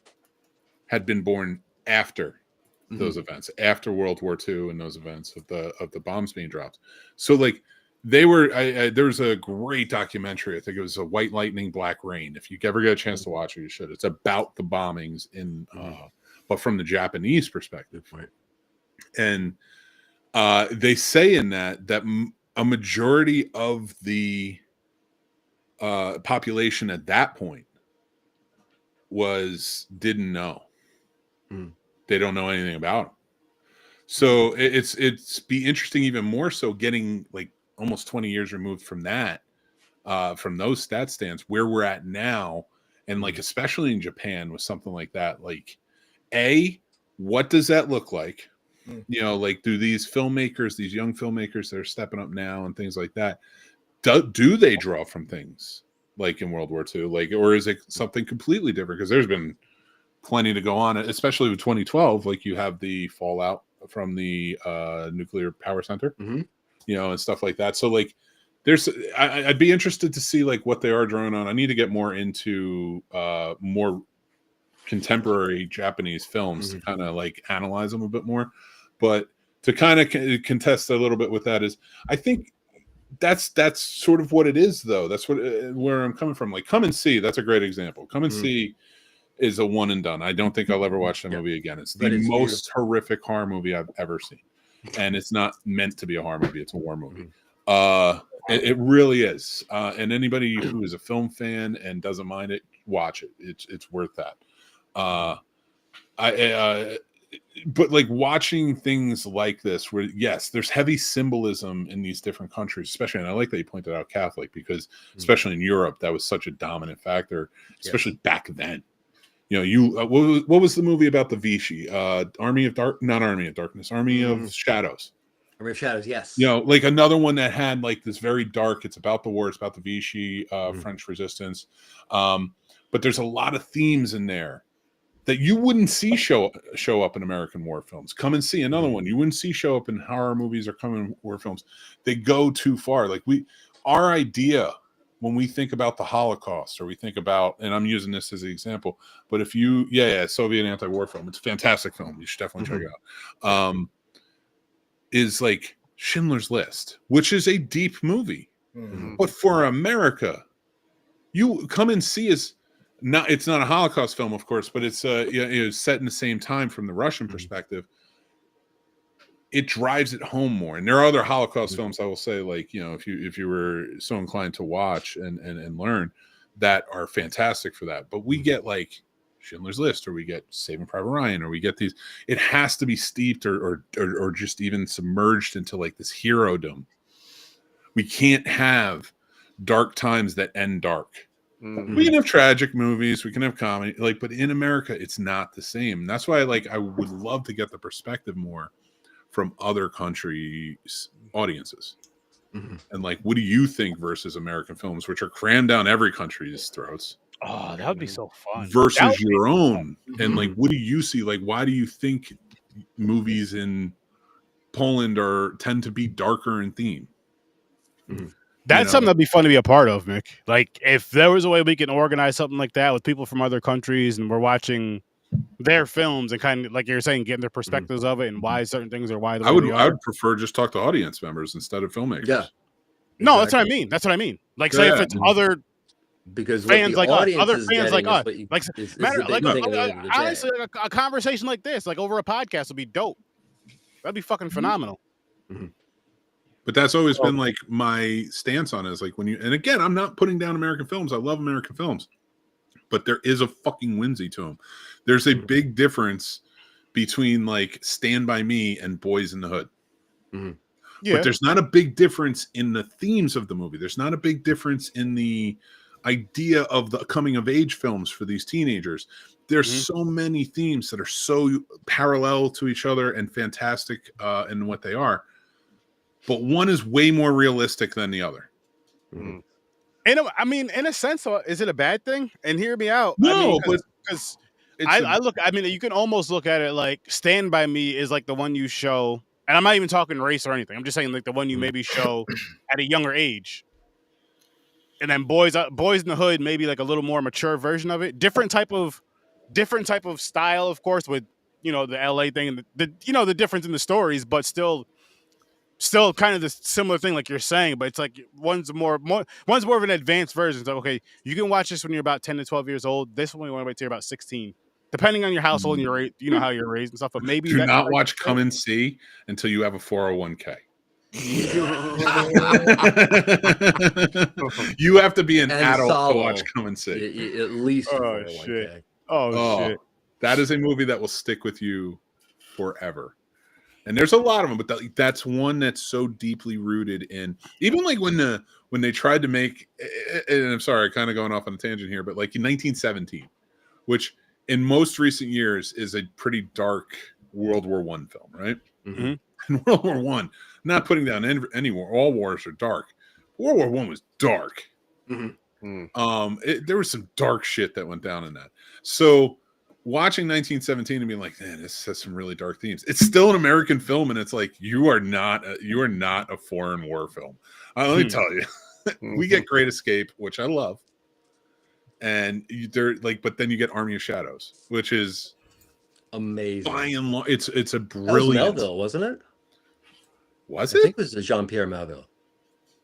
had been born after those events, after World War II and those events of the bombs being dropped. So like they were, there was a great documentary. I think it was a White Lightning, Black Rain. If you ever get a chance to watch it, you should. It's about the bombings in but from the Japanese perspective. Right. And they say in that a majority of the population at that point didn't know. They don't know anything about them. So it's be interesting even more so getting like almost 20 years removed from that, from those stat stands, where we're at now, and like especially in Japan with something like that, like what does that look like? You know, like do these filmmakers, these young filmmakers that are stepping up now and things like that, do they draw from things like in World War II, like, or is it something completely different? Because there's been plenty to go on, especially with 2012. Like you have the fallout from the nuclear power center, you know, and stuff like that. So like I'd be interested to see like what they are drawing on. I need to get more into more contemporary Japanese films to kind of like analyze them a bit more. But to kind of contest a little bit with that is, I think that's sort of what it is, though. That's where I'm coming from. Like Come and See, that's a great example. Come and See is a one and done. I don't think I'll ever watch that movie again. It's the most horrific horror movie I've ever seen, and it's not meant to be a horror movie. It's a war movie. It really is. And anybody who is a film fan and doesn't mind it, watch it. It's worth that. But like watching things like this, where yes, there's heavy symbolism in these different countries, especially, and I like that you pointed out Catholic, because especially in Europe, that was such a dominant factor, especially back then. You know, what was the movie about the Vichy? Army of Darkness. Army of Shadows. Army of Shadows, yes. You know, like another one that had like this very dark, it's about the war, it's about the Vichy, French resistance. But there's a lot of themes in there that you wouldn't see show up in American war films. Come and See, another one you wouldn't see show up in horror movies or come in war films. They go too far. Like our idea when we think about the Holocaust, or we think about, and I'm using this as an example, but if you, Soviet anti-war film, it's a fantastic film. You should definitely check it out. Is like Schindler's List, which is a deep movie. But for America, you Come and See is not, it's not a Holocaust film, of course, but it's set in the same time from the Russian perspective. It drives it home more. And there are other Holocaust films, I will say, like, you know, if you were so inclined to watch and learn, that are fantastic for that. But we get like Schindler's List, or we get Saving Private Ryan, or we get these, it has to be steeped or just even submerged into like this hero-dom. We can't have dark times that end dark. We can have tragic movies, we can have comedy, like, but in America, it's not the same. That's why, like, I would love to get the perspective more from other countries' audiences. And like, what do you think versus American films, which are crammed down every country's throats? Oh, that would be so fun. Versus your own. And like, what do you see? Like, why do you think movies in Poland tend to be darker in theme? That's something that'd be fun to be a part of, Mick. Like, if there was a way we can organize something like that with people from other countries, and we're watching their films and kind of, like you're saying, getting their perspectives of it and why certain things are why I would prefer just talk to audience members instead of filmmakers. Yeah. No, that's what I mean. That's what I mean. Like, say if it's other because fans like us, other fans like us, honestly, like a conversation like this, like over a podcast, would be dope. That'd be fucking phenomenal. But that's always been like my stance on it, is like, when you, and again, I'm not putting down American films. I love American films, but there is a fucking whimsy to them. There's a big difference between like Stand By Me and Boys in the Hood. But there's not a big difference in the themes of the movie. There's not a big difference in the idea of the coming of age films for these teenagers. There's so many themes that are so parallel to each other and fantastic in what they are. But one is way more realistic than the other. And I mean, in a sense, is it a bad thing? And hear me out. No, because I mean, you can almost look at it like Stand By Me is like the one you show, and I'm not even talking race or anything. I'm just saying like the one you maybe show at a younger age. And then Boys in the Hood, maybe like a little more mature version of it. Different type of style, of course, with, you know, the LA thing and the difference in the stories, but still kind of the similar thing like you're saying, but it's like one's more of an advanced version. It's like, okay, you can watch this when you're about 10 to 12 years old. This one you want to wait till you're about 16. depending on your household and your you know how you're raised and stuff. But maybe do not watch Come and See until you have a 401k. You have to be an adult to watch Come and See. At least. Oh shit! Oh shit! That is a movie that will stick with you forever. And there's a lot of them, but that's one that's so deeply rooted in. Even like when they tried to make, and I'm sorry, kind of going off on a tangent here, but like in 1917, which in most recent years is a pretty dark World War I film, right? Mm-hmm. In World War I, not putting down any war, all wars are dark. World War I was dark. There was some dark shit that went down in that. So watching 1917 and being like, man, this has some really dark themes. It's still an American film, and it's like you are not a foreign war film. Let me tell you, we get Great Escape, which I love, and but then you get Army of Shadows, which is amazing. By and large, it's a brilliant. That was Melville, wasn't it? Was it? I think it was Jean-Pierre Melville.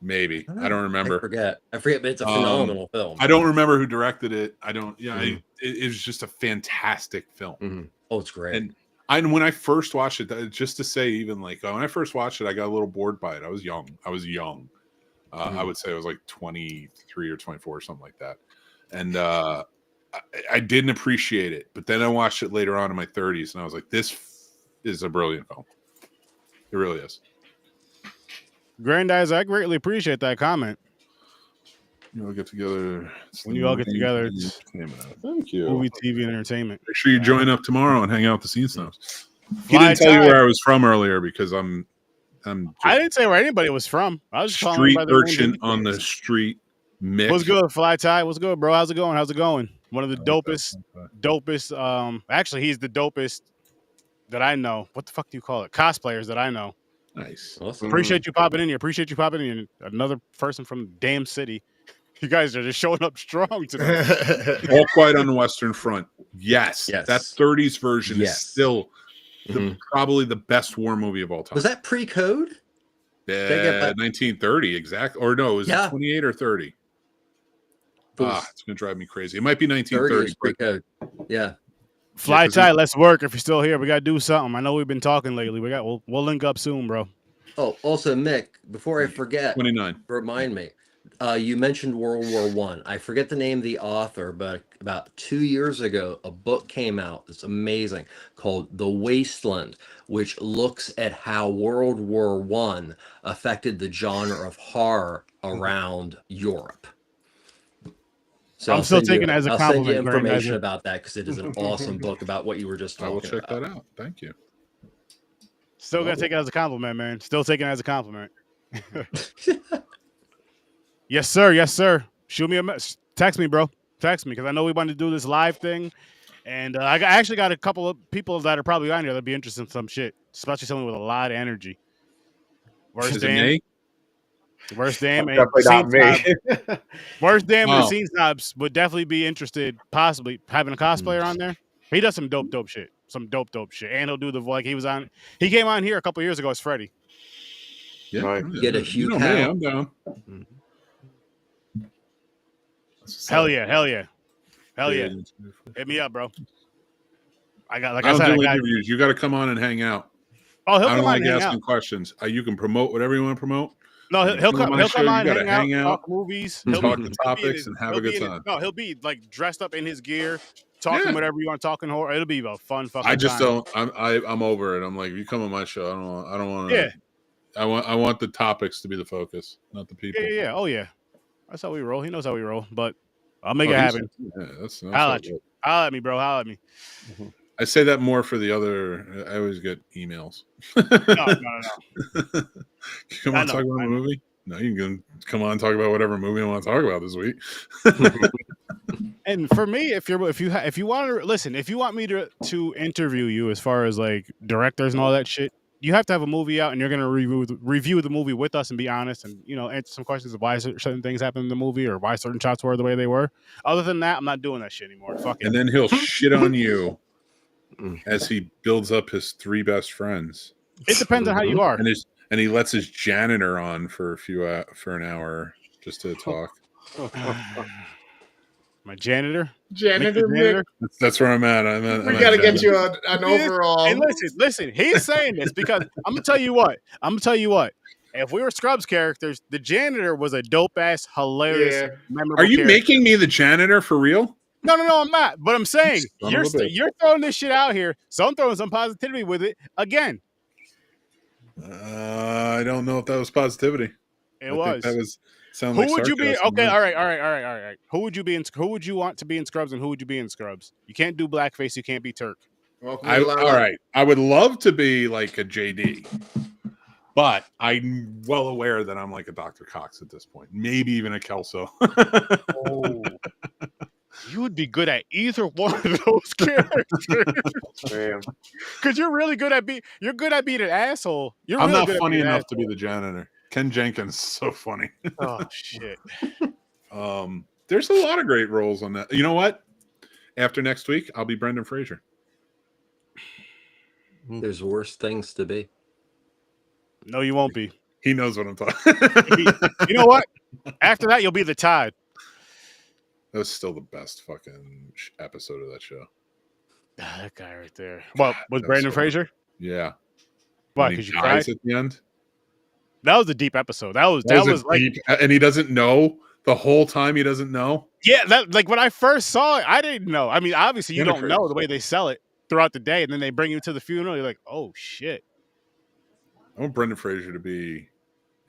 Maybe. I don't remember. I forget, but it's a phenomenal film. I don't remember who directed it. I don't. Yeah, it was just a fantastic film. Oh, it's great. And when I first watched it, just to say, even like when I first watched it, I got a little bored by it. I was young. I would say I was like 23 or 24 or something like that. And I didn't appreciate it. But then I watched it later on in my 30s, and I was like, this is a brilliant film. It really is. Grandize, I greatly appreciate that comment. You all get together. When you all get together, it's thank you. Movie, TV, and entertainment. Make sure you join up tomorrow and hang out with the Scene Snobs. He didn't tell you where I was from earlier because I didn't say where anybody was from. I was just street urchin on the street. Mick. What's good, Fly Tie? What's good, bro? How's it going? One of the dopest. Actually, he's the dopest that I know. What the fuck do you call it? Cosplayers that I know. Nice. Awesome. Appreciate you popping in here. Another person from the damn city. You guys are just showing up strong today. All Quiet on the Western Front. Yes. That 30s version is still probably the best war movie of all time. Was that pre-code? 1930, exactly. Or no, it was 28 or 30. It's gonna drive me crazy. It might be 1930. Pre-code. Yeah. Fly Tie, let's work. If you're still here, we gotta do something. I know we've been talking lately. We'll link up soon, bro. Oh, also, Mick, before I forget, 29. Remind me. You mentioned World War I. I forget the name of the author, but about 2 years ago, a book came out that's amazing called The Wasteland, which looks at how World War I affected the genre of horror around Europe. So I'm still taking it as a compliment. I'll send you information about that because it is an awesome book about what you were just talking about. I will check that out. Thank you. Still gonna take it as a compliment, man. Still taking it as a compliment. Yes, sir. Yes, sir. Shoot me a message. Text me, bro. Text me because I know we want to do this live thing, and I actually got a couple of people that are probably on here that'd be interested in some shit, especially someone with a lot of energy. Worst damn. Worst damn. Worst damn. And Scene Snobs would definitely be interested, possibly having a cosplayer on there. He does some dope shit. Some dope shit, and he'll do the like he was on. He came on here a couple years ago as Freddy. Yeah, right. Get a huge. I'm down. Hell yeah. Hit me up, bro. I got I don't do interviews. You got to come on and hang out. Oh, he'll I don't come on like and hang asking out. questions. You can promote whatever you want to promote. No, he'll come on and hang out, talk movies, talk the topics, and have a good time. No, he'll be like dressed up in his gear, talking whatever you want, talking horror. It'll be a fun fucking. I just time. don't. I'm over it. I'm like, if you come on my show, I don't want to. Yeah. I want the topics to be the focus, not the people. Yeah. Oh yeah. That's how we roll. He knows how we roll, but I'll make it happen. Yeah, that's Holla at me, bro. Holla at me. I say that more for the other. I always get emails. No. Come on, talk about a movie. No, you can come on and talk about whatever movie I want to talk about this week. And for me, if you want to listen, if you want me to interview you as far as like directors and all that shit, you have to have a movie out and you're gonna review the movie with us and be honest and answer some questions of why certain things happened in the movie or why certain shots were the way they were. Other than that, I'm not doing that shit anymore. Fuck it. And then he'll shit on you as he builds up his 3 best friends. It depends on how you are. And he lets his janitor on for an hour just to talk. My janitor. Janitor Mick. That's where I'm at. We got to get you an overall. And listen. He's saying this because I'm gonna tell you what. If we were Scrubs characters, the janitor was a dope ass, hilarious, memorable. Are you character. making me the janitor for real? No, I'm not. But I'm saying Son you're of a bitch. you're throwing this shit out here, so I'm throwing some positivity with it again. I don't know if that was positivity. It was. That was. Who would you be? Okay, all right. Who would you be in? Who would you want to be in Scrubs, and who would you be in Scrubs? You can't do blackface. You can't be Turk. All right. I would love to be like a JD, but I'm well aware that I'm like a Dr. Cox at this point. Maybe even a Kelso. Oh. You would be good at either one of those characters. Because you're really good at being an asshole. I'm not funny enough to be the janitor. Ken Jenkins is so funny. Oh shit. There's a lot of great roles on that. You know what? After next week, I'll be Brendan Fraser. There's worse things to be. No, you won't be. He knows what I'm talking. You know what? After that, you'll be the Tide. That was still the best fucking episode of that show. That guy right there. What, was Brandon Fraser? Yeah. Why? Because you cried at the end. That was a deep episode. That was like, deep, and he doesn't know the whole time. He doesn't know. Yeah, that like when I first saw it, I didn't know. I mean, obviously you don't know the way they sell it throughout the day, and then they bring you to the funeral. You're like, oh shit. I want Brendan Fraser to be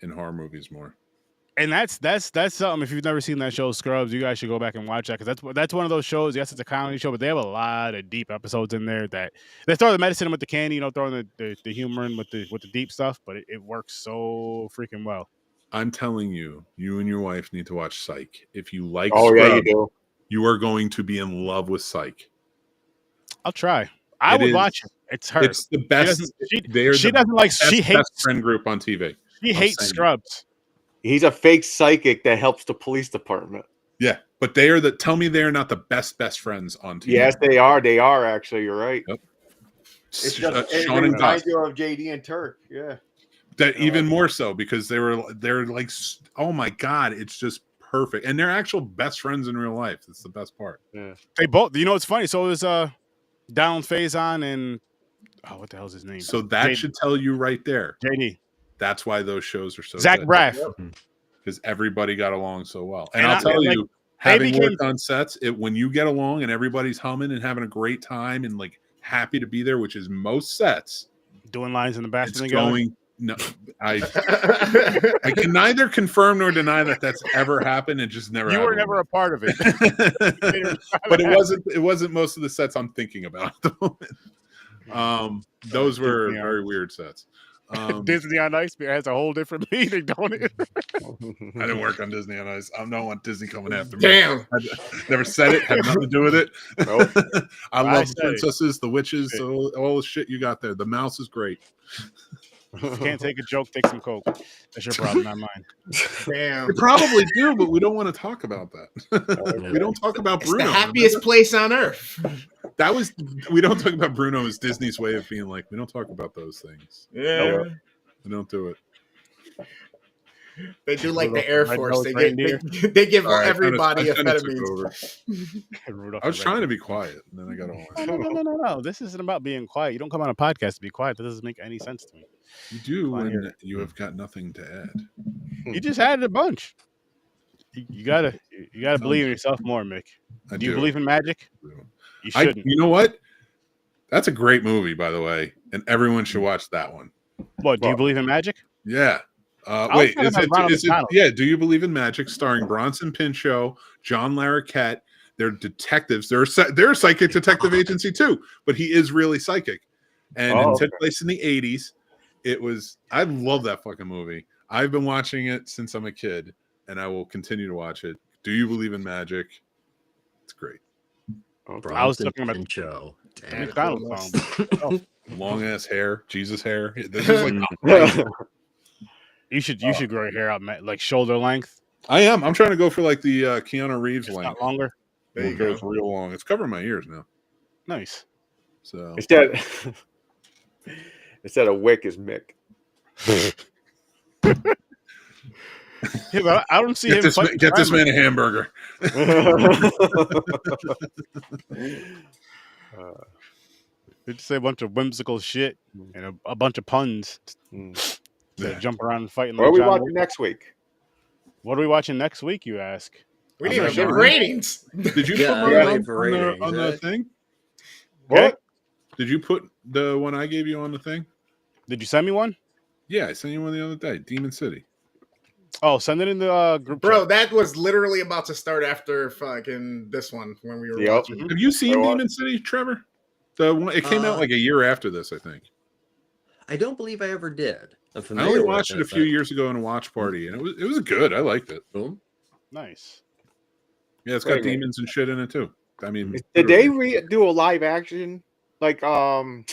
in horror movies more. And that's something. If you've never seen that show, Scrubs, you guys should go back and watch that because that's one of those shows. Yes, it's a comedy show, but they have a lot of deep episodes in there that they throw the medicine in with the candy, throwing the humor in with the deep stuff. But it works so freaking well. I'm telling you, you and your wife need to watch Psych. If you like, Scrubs, you are going to be in love with Psych. I'll try. I would watch it. It's her. It's the best. She hates best friend group on TV. She hates Scrubs. He's a fake psychic that helps the police department. Yeah, but tell me they're not the best friends on TV. Yes, they are. They are actually. You're right. Yep. It's just it Sean and reminds you of JD and Turk. Yeah. That even more so because they're like, oh my god, it's just perfect, and they're actual best friends in real life. That's the best part. Yeah. They both. It's funny. So it was Donald Faison and what the hell's his name? So that should tell you right there. JD. That's why those shows are so Zach good. Braff. Because everybody got along so well. And I'll tell you, having worked on sets, when you get along and everybody's humming and having a great time and like happy to be there, which is most sets. Doing lines in the bathroom. It's going. No, I can neither confirm nor deny that that's ever happened. It just never. You were never a part of it. But it wasn't most of the sets I'm thinking about at the moment. Those were very weird sets. Disney on Ice has a whole different meaning, don't it? I didn't work on Disney on Ice. I don't want Disney coming after me. Damn. I never said it. Had nothing to do with it. Nope. I love the princesses, the witches, all the shit you got there. The mouse is great. If you can't take a joke, take some coke. That's your problem, not mine. Damn. We probably do, but we don't want to talk about that. We don't talk about Bruno. It's the happiest place on earth. We don't talk about Bruno as Disney's way of being like, we don't talk about those things. Yeah. We don't do it. They do like the Air Force. They give everybody amphetamines. I was trying to be quiet, and then I got on. No. This isn't about being quiet. You don't come on a podcast to be quiet. That doesn't make any sense to me. You do, and you have got nothing to add. You just added a bunch. You gotta believe in yourself more, Mick. Do you believe in magic? You shouldn't. You know what? That's a great movie, by the way, and everyone should watch that one. What? Do you believe in magic? Yeah. Wait, is it? Yeah. Do you believe in magic? Starring Bronson Pinchot, John Larroquette. They're detectives. They're a psychic detective agency too, but he is really psychic. And it took place in the 80s. I love that fucking movie. I've been watching it since I'm a kid, and I will continue to watch it. Do you believe in magic? It's great. I was talking about Pinchot. Long ass hair, Jesus hair. This is like you should grow your hair out like shoulder length. I am. I'm trying to go for like the Keanu Reeves length. Not longer. There you go. It's real long. It's covering my ears now. Nice. So instead of Wick is Mick. Yeah, but I don't see him. Get this man a hamburger. They just say a bunch of whimsical shit and a bunch of puns. They jump around and fighting. What are we watching next week? What are we watching next week, you ask? We didn't even give ratings. Did you Yeah, put I'm mine waiting for ratings, on the thing? What? Did you put the one I gave you on the thing? Did you send me one? Yeah, I sent you one the other day. Demon City. Oh, send it in the group Bro, chat. that was literally about to start after fucking this one when we were watching. Have you seen Demon City, Trevor? The one it came out like a year after this, I think. I don't believe I ever did. I only watched it a few years ago in a watch party, and it was good. I liked it. Boom. Nice. Yeah, it's got demons and shit in it too. I mean, did they do a live action like on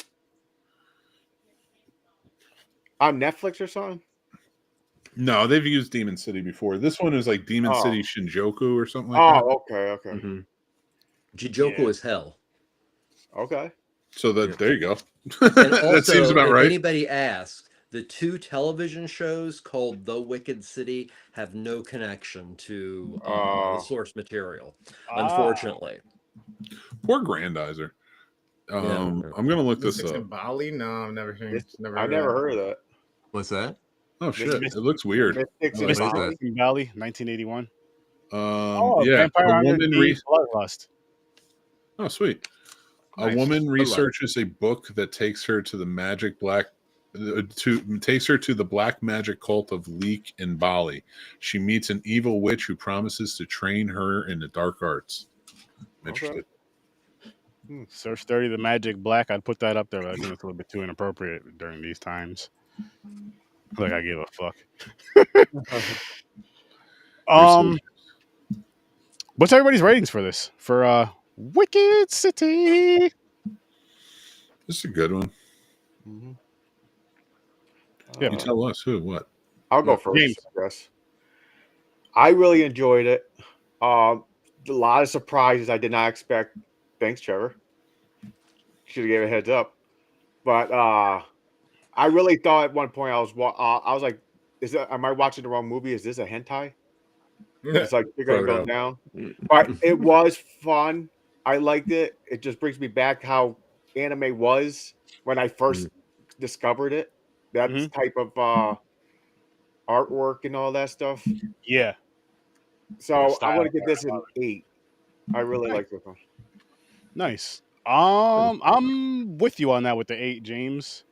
Netflix or something? No, they've used Demon City before. This one is like Demon City Shinjuku or something like that. Oh, okay. Mm-hmm. Jijoku is hell. Okay. So there you go. And also, that seems about if right. Anybody asks, the 2 television shows called The Wicked City have no connection to the source material, unfortunately. Poor Grandizer. I'm gonna look this up. In Bali? No, I've never seen. I never heard of that. What's that? Oh shit! It looks weird. Mystics in Bali, 1981. Yeah, Vampire Under the Bloodlust. Oh, sweet. Nice. A woman researches a book that takes her to the the black magic cult of Leek in Bali. She meets an evil witch who promises to train her in the dark arts. I'm interested. Search 30 the Magic Black. I'd put that up there, but I think it's a little bit too inappropriate during these times. Like I give a fuck. What's everybody's ratings for this? For Wicked City. This is a good one. Yeah, you tell us who, what. I'll go first. Yes. I really enjoyed it. A lot of surprises I did not expect. Thanks, Trevor. Should have gave a heads up. But I really thought at one point I was like, am I watching the wrong movie? Is this a hentai? It's like you're gonna go down. But it was fun. I liked it. It just brings me back how anime was when I first discovered it. That type of artwork and all that stuff. Yeah. So I'm gonna give this an 8. I really like this one. Nice. I'm with you on that with the 8, James.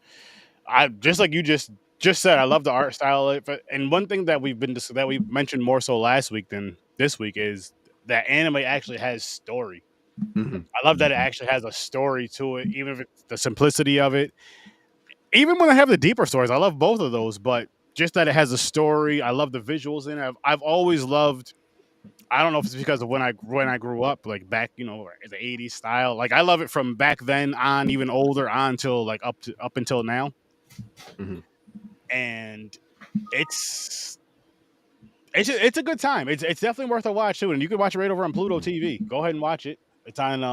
I just like you just said. I love the art style, and one thing that we mentioned more so last week than this week is that anime actually has story. I love that it actually has a story to it, even if it's the simplicity of it. Even when I have the deeper stories, I love both of those. But just that it has a story, I love the visuals in it. I've always loved. I don't know if it's because of when I grew up, like back, the 80s style. Like I love it from back then on, even older on till like up until now. And it's a good time. It's definitely worth a watch too, and you can watch it right over on Pluto TV. Go ahead and watch it. It's on.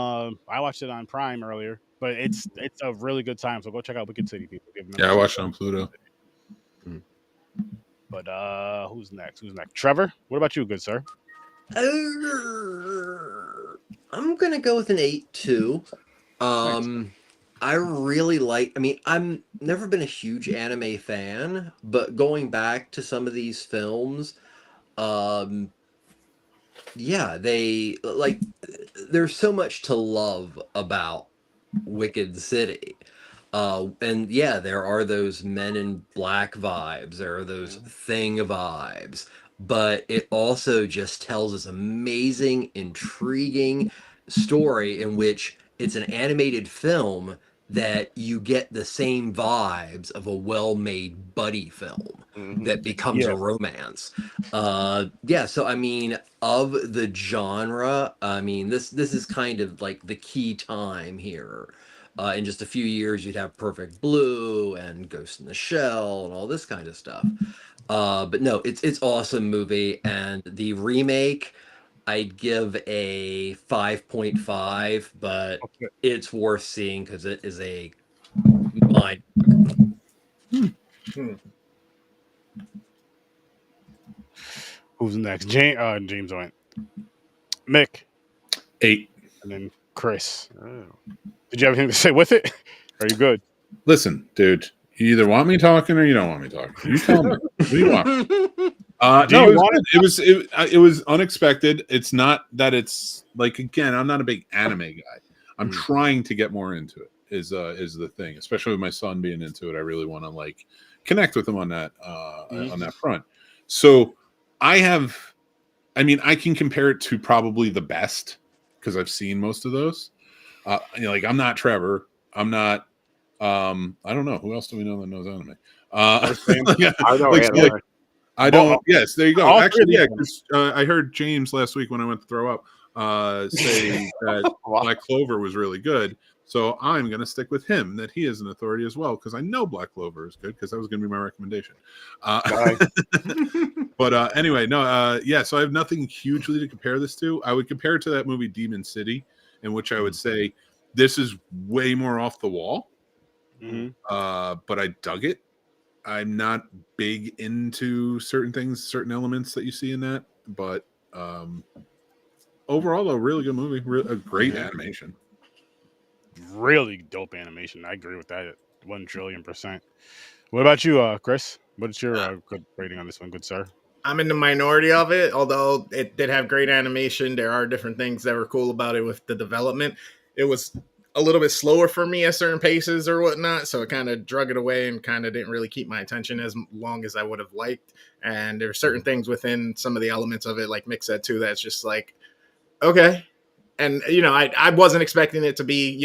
I watched it on Prime earlier, but it's a really good time. So go check out Wicked City, people. I watched it on Pluto. But who's next? Trevor, what about you, good sir? I'm gonna go with an 8 too. I really like. I mean, I'm never been a huge anime fan, but going back to some of these films, they like. There's so much to love about Wicked City. And there are those Men in Black vibes. There are those Thing vibes. But it also just tells this amazing, intriguing story in which it's an animated film that you get the same vibes of a well-made buddy film that becomes a romance. So I mean, of the genre, I mean, this is kind of like the key time here. In just a few years, you'd have Perfect Blue and Ghost in the Shell and all this kind of stuff. But no, it's awesome movie, and the remake I'd give a 5.5, but it's worth seeing because it is a mind. Who's next? James went. Mick. 8. And then Chris. Oh. Did you have anything to say with it? Are you good? Listen, dude. You either want me talking or you don't want me talking. You tell me. What do you want? No, it was unexpected. It's not that it's like, again, I'm not a big anime guy. I'm trying to get more into it. Is the thing, especially with my son being into it. I really want to like connect with him on that front. So I can compare it to probably the best because I've seen most of those. Like I'm not Trevor. I'm not. I don't know who else do we know that knows anime. I know anime. I don't. Yes, there you go. All Actually, three yeah, of them. 'cause, I heard James last week when I went to throw up say that Black Clover was really good. So I'm going to stick with him, that he is an authority as well, because I know Black Clover is good, because that was going to be my recommendation. But anyway, no, yeah, so I have nothing hugely to compare this to. I would compare it to that movie Demon City, in which I would say this is way more off the wall, but I dug it. I'm not big into certain things, certain elements that you see in that, but overall, a really good movie, a great animation. Really dope animation. I agree with that 1,000,000,000%. What about you, Chris? What's your good rating on this one, good sir? I'm in the minority of it, although it did have great animation. There are different things that were cool about it with the development. It was a little bit slower for me at certain paces or whatnot, so it kind of drug it away and kind of didn't really keep my attention as long as I would have liked. And there are certain things within some of the elements of it, like Mick said too, that's just like, okay. And, I wasn't expecting it to be,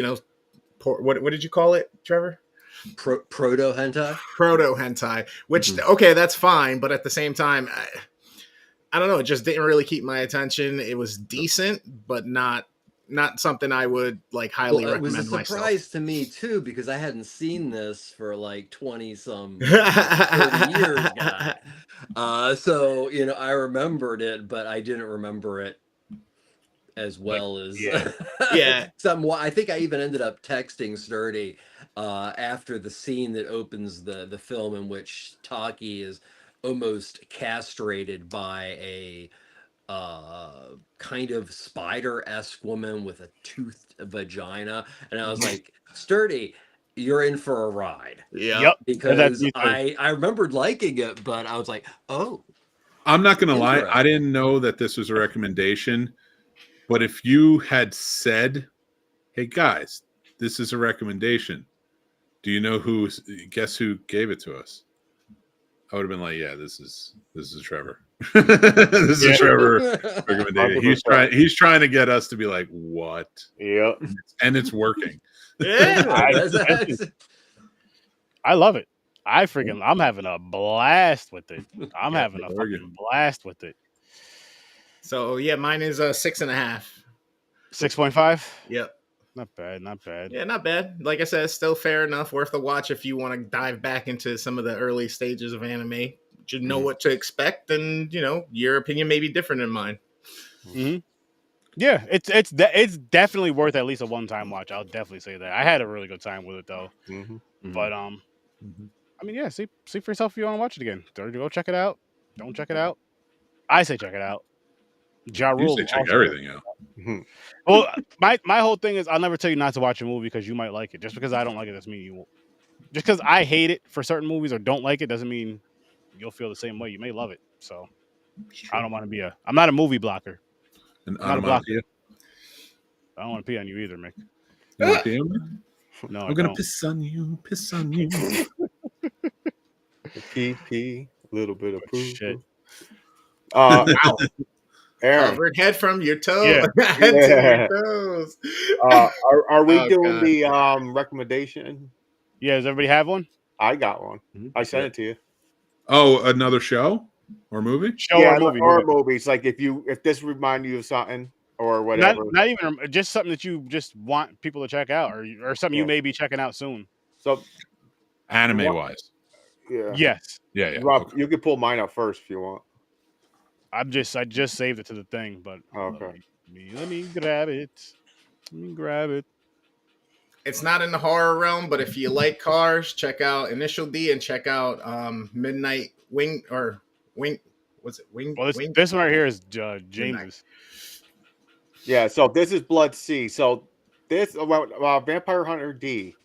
what did you call it, Trevor? Proto hentai? Proto hentai, which, okay, that's fine. But at the same time, I don't know. It just didn't really keep my attention. It was decent, but not something I would like highly recommend myself. It was a surprise to me too, because I hadn't seen this for like 20 some 30 years, guy. So I remembered it, but I didn't remember it as well as yeah. I think I even ended up texting Sturdy after the scene that opens the film, in which Taki is almost castrated by a kind of spider-esque woman with a toothed vagina, and I was like, Sturdy, you're in for a ride. Yep. Because I remembered liking it, but I was like, oh. I'm not gonna lie, I didn't know that this was a recommendation, but if you had said, hey guys, this is a recommendation, do you know guess who gave it to us? I would have been like, yeah, this is Trevor. This is Trevor recommendation. He's trying to get us to be like, what? Yep. And it's working. Yeah. I love it. I'm having a blast with it. I'm having a fucking blast with it. So yeah, mine is 6.5. 6.5? Yep. Not bad, not bad. Yeah, not bad. Like I said, still fair enough. Worth a watch if you want to dive back into some of the early stages of anime. You know what to expect, and your opinion may be different than mine. Mm-hmm. Yeah, it's definitely worth at least a one-time watch. I'll definitely say that. I had a really good time with it though. But I mean, yeah, see for yourself if you want to watch it again. Go check it out. Don't check it out. I say check it out. Ja Rule. You say check everything out. Well, my whole thing is I'll never tell you not to watch a movie because you might like it. Just because I don't like it doesn't mean you won't. Just because I hate it for certain movies or don't like it doesn't mean you'll feel the same way. You may love it. So I don't want to be I'm not a movie blocker. An onomatopoeia? I don't want to pee on you either, Mick. You want to pee on me? No, I'm going to piss on you. Pee, a little bit of poo. Shit. Ow. Aaron. Covered head from your toes. Yeah. Head to your toes. Are we doing the recommendation? Yeah, does everybody have one? I got one. I sent it to you. Oh, another show or movie? Show or movie. Or movies. Like if this reminded you of something or whatever. Not even just something that you just want people to check out, or something you may be checking out soon. So anime wise. Yeah. Yes. Yeah. Rob, you can pull mine up first if you want. I just saved it to the thing, but okay. Let me grab it. It's not in the horror realm, but if you like cars, check out Initial D and check out Midnight Wing. what's it? Wing. Well, Wing. this one right here is James's. Yeah, so this is Blood C. So this Vampire Hunter D.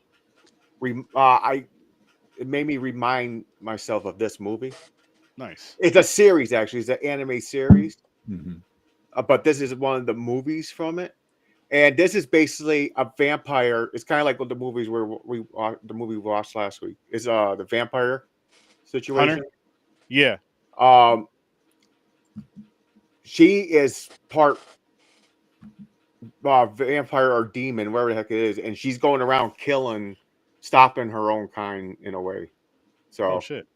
It made me remind myself of this movie. Nice. It's a series, actually. It's an anime series. Mm-hmm. But this is one of the movies from it. And this is basically a vampire. It's kind of like what the movies where we watched last week. Is the vampire situation. Hunter? Yeah. She is part vampire or demon, whatever the heck it is, and she's going around stopping her own kind in a way. So shit.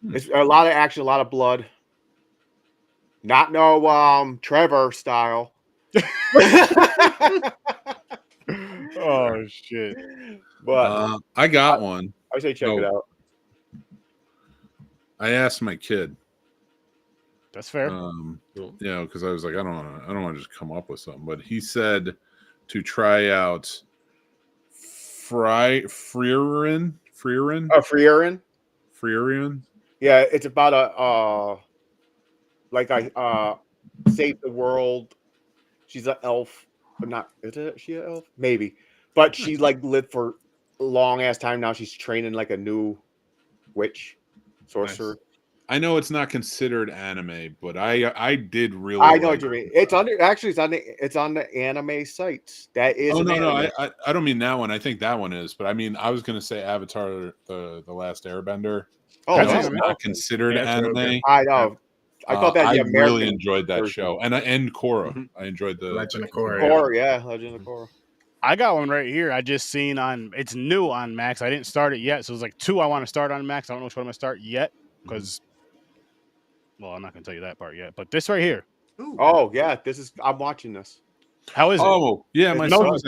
It's a lot of action, a lot of blood. Not no Trevor style. Oh shit. But I got one. I say check it out. I asked my kid. That's fair. Because I was like, I don't want to just come up with something, but he said to try out Freerin. Freerin. Yeah, it's about save the world. She's an elf, but not. Is she an elf? Maybe, but she lived for a long ass time now. She's training like a new witch, sorcerer. Nice. I know it's not considered anime, but I did really. I know what you mean. It's on the anime sites. That is. Oh no, I don't mean that one. I think that one is, but I mean I was going to say Avatar: the Last Airbender. Oh, that's not considered anime. I know. I thought that. I really enjoyed that show, and Korra. Mm-hmm. I enjoyed the Legend of Korra. Legend of Korra. I got one right here. I just seen it's new on Max. I didn't start it yet, so it's like 2 I want to start on Max. I don't know which one I'm gonna start yet because. Well, I'm not gonna tell you that part yet, but this right here. Ooh. Oh yeah, I'm watching this. How is it? Oh yeah, my son was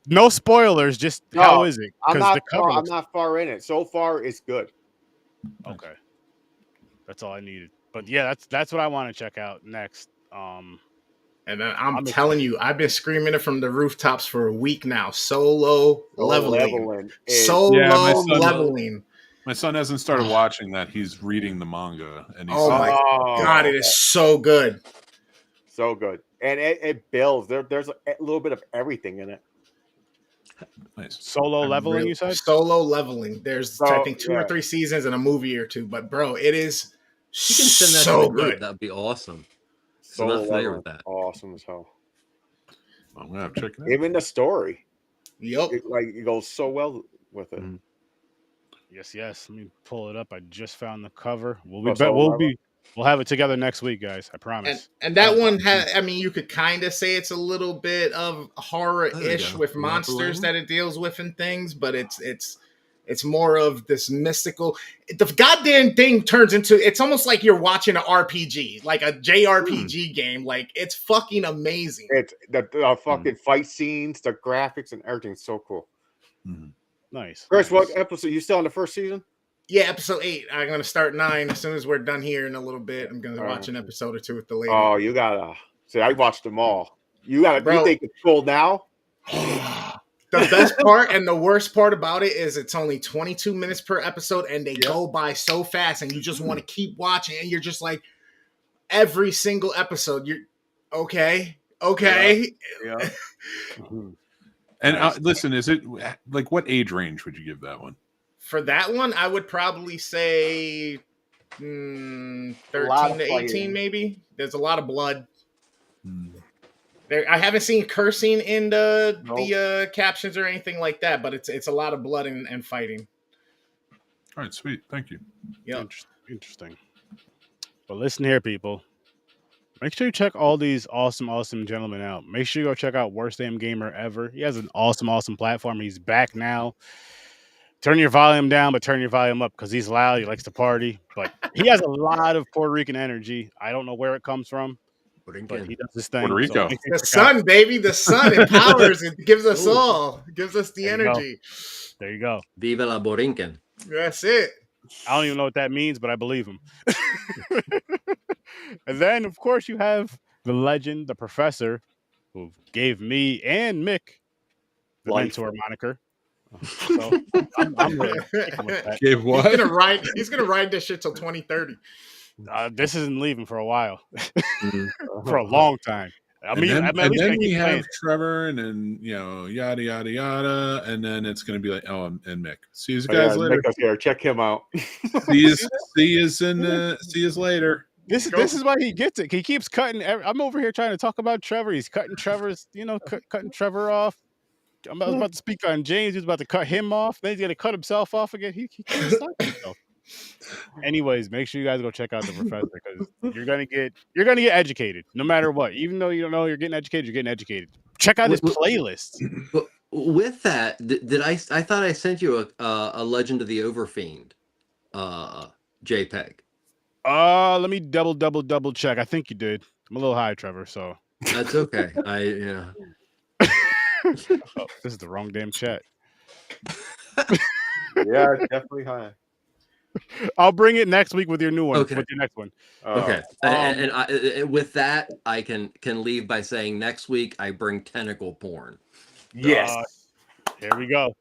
no spoilers. Just how is it? I'm not far in it. So far, it's good. Okay, that's all I needed. But yeah, that's what I want to check out next. And then I'm telling you, I've been screaming it from the rooftops for a week now. Solo leveling. Solo leveling. My son hasn't started watching that. He's reading the manga, and he's my god, it is so good, so good, and it builds. There's a little bit of everything in it. Nice. Solo leveling, you said? Solo leveling. There's I think 2 or 3 seasons and a movie or 2, but bro, it is you can send that so to the group. good. That'd be awesome. So I'm not familiar with that. Awesome as hell. I'm gonna have to check it out. Even the story. Yep. It goes so well with it. Mm-hmm. Yes. Let me pull it up. I just found the cover. We'll have it together next week, guys. I promise. And that one you could kind of say it's a little bit of horror-ish with monsters that it deals with and things, but it's more of this mystical. The goddamn thing turns into, it's almost like you're watching an RPG, like a JRPG game. Like, it's fucking amazing. It's the fucking fight scenes, the graphics, and everything's so cool. Mm-hmm. Nice. Chris, what episode? You still on the first season? Yeah, episode 8. I'm gonna start 9 as soon as we're done here in a little bit. I'm gonna watch an episode or 2 with the lady. Oh, you gotta. See, I watched them all. You think it's cool now? The best part and the worst part about it is it's only 22 minutes per episode, and they go by so fast, and you just want to keep watching, and you're just like, every single episode, you're okay. Yeah. And listen, is it like what age range would you give that one? For that one, I would probably say 13 to 18, maybe. There's a lot of blood. I haven't seen cursing in the captions or anything like that, but it's a lot of blood and fighting. All right, sweet. Thank you. Yeah, interesting. But listen here, people. Make sure you check all these awesome gentlemen out. Make sure you go check out Worst Damn Gamer Ever. He has an awesome platform. He's back now. Turn your volume down, but turn your volume up because he's loud. He likes to party. But he has a lot of Puerto Rican energy. I don't know where it comes from, but he does this thing. Puerto Rico. So the sun, baby. The sun empowers. It gives us all. It gives us the energy. There you go. Viva la Borinquen. That's it. I don't even know what that means, but I believe him. And then, of course, you have the legend, the professor, who gave me and Mick the mentor moniker. So I'm really with that. Gave what? He's gonna ride this shit till 2030. This isn't leaving for a while, for a long time. I mean, and at least then I we keep have playing. Trevor, and then yada yada yada, and then it's gonna be like and Mick. See you Oh, guys yeah, later. Nick was here. Check him out. See you later. This is why he gets it. He keeps cutting. I'm over here trying to talk about Trevor. He's cutting Trevor's, cutting Trevor off. I was about to speak on James. He's about to cut him off. Then he's gonna cut himself off again. He can't stop himself. Anyways, make sure you guys go check out the professor because you're gonna get educated no matter what. Even though you don't know you're getting educated, you're getting educated. Check out his playlist. But with that, did I thought I sent you a Legend of the Overfiend JPEG. Let me double check. I think you did. I'm a little high, Trevor. So that's okay. Oh, this is the wrong damn chat. Yeah, definitely high. I'll bring it next week with your new one. Okay. With your next one. Okay. And with that, I can leave by saying next week I bring tentacle porn. Yes. Here we go.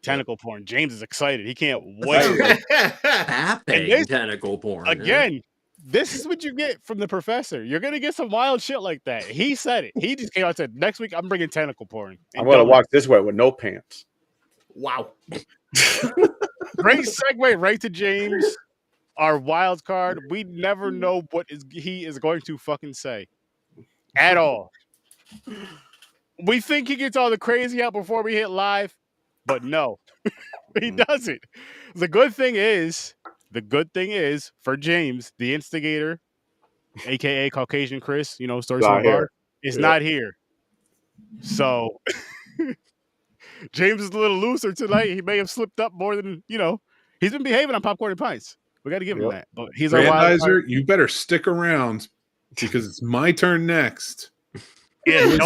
Tentacle porn. James is excited. He can't wait. Tapping tentacle porn. Again, this is what you get from the professor. You're going to get some wild shit like that. He said it. He just came out and said, next week I'm bringing tentacle porn. I'm going to walk this way with no pants. Wow. Great segue right to James, our wild card. We never know what he is going to fucking say at all. We think he gets all the crazy out before we hit live, but no, he doesn't. The good thing is for James, the instigator, a.k.a. Caucasian Chris, stories from the bar, is not here. So James is a little looser tonight. He may have slipped up more than, he's been behaving on Popcorn and Pints. We got to give him that. But he's our wild card. You better stick around because it's my turn next. Yeah,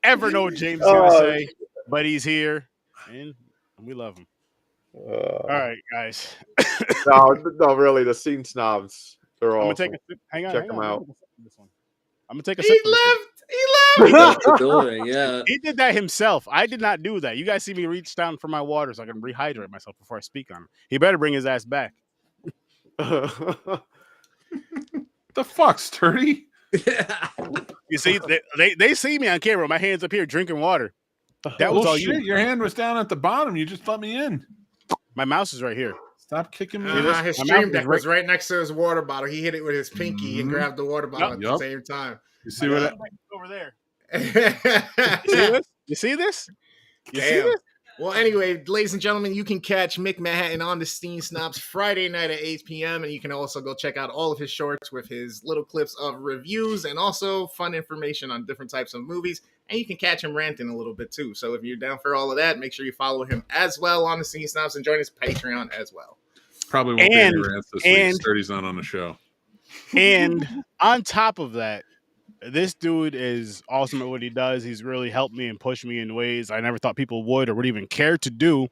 ever know what James is going to say, but he's here, and we love him. All right, guys. no, really, the Scene Snobs. They're all. Hang on. Check them out. I'm going to take a sip. He left. Yeah. He did that himself. I did not do that. You guys see me reach down for my water so I can rehydrate myself before I speak on him. He better bring his ass back. The fuck, Sturdy? You see, they see me on camera. My hand's up here drinking water. That was all you. Your hand was down at the bottom. You just let me in. My mouse is right here. Stop kicking me. His stream deck was right next to his water bottle. He hit it with his pinky and grabbed the water bottle at the same time. You see what? Over there. You see this? You see this? Well, anyway, ladies and gentlemen, you can catch Mick Manhattan on the Scene Snobs Friday night at 8 p.m. And you can also go check out all of his shorts with his little clips of reviews and also fun information on different types of movies. And you can catch him ranting a little bit too. So if you're down for all of that, make sure you follow him as well on the Scene Snobs and join his Patreon as well. Probably won't be any rants this week. Sturdy's not on the show. And on top of that, this dude is awesome at what he does. He's really helped me and pushed me in ways I never thought people would or would even care to do.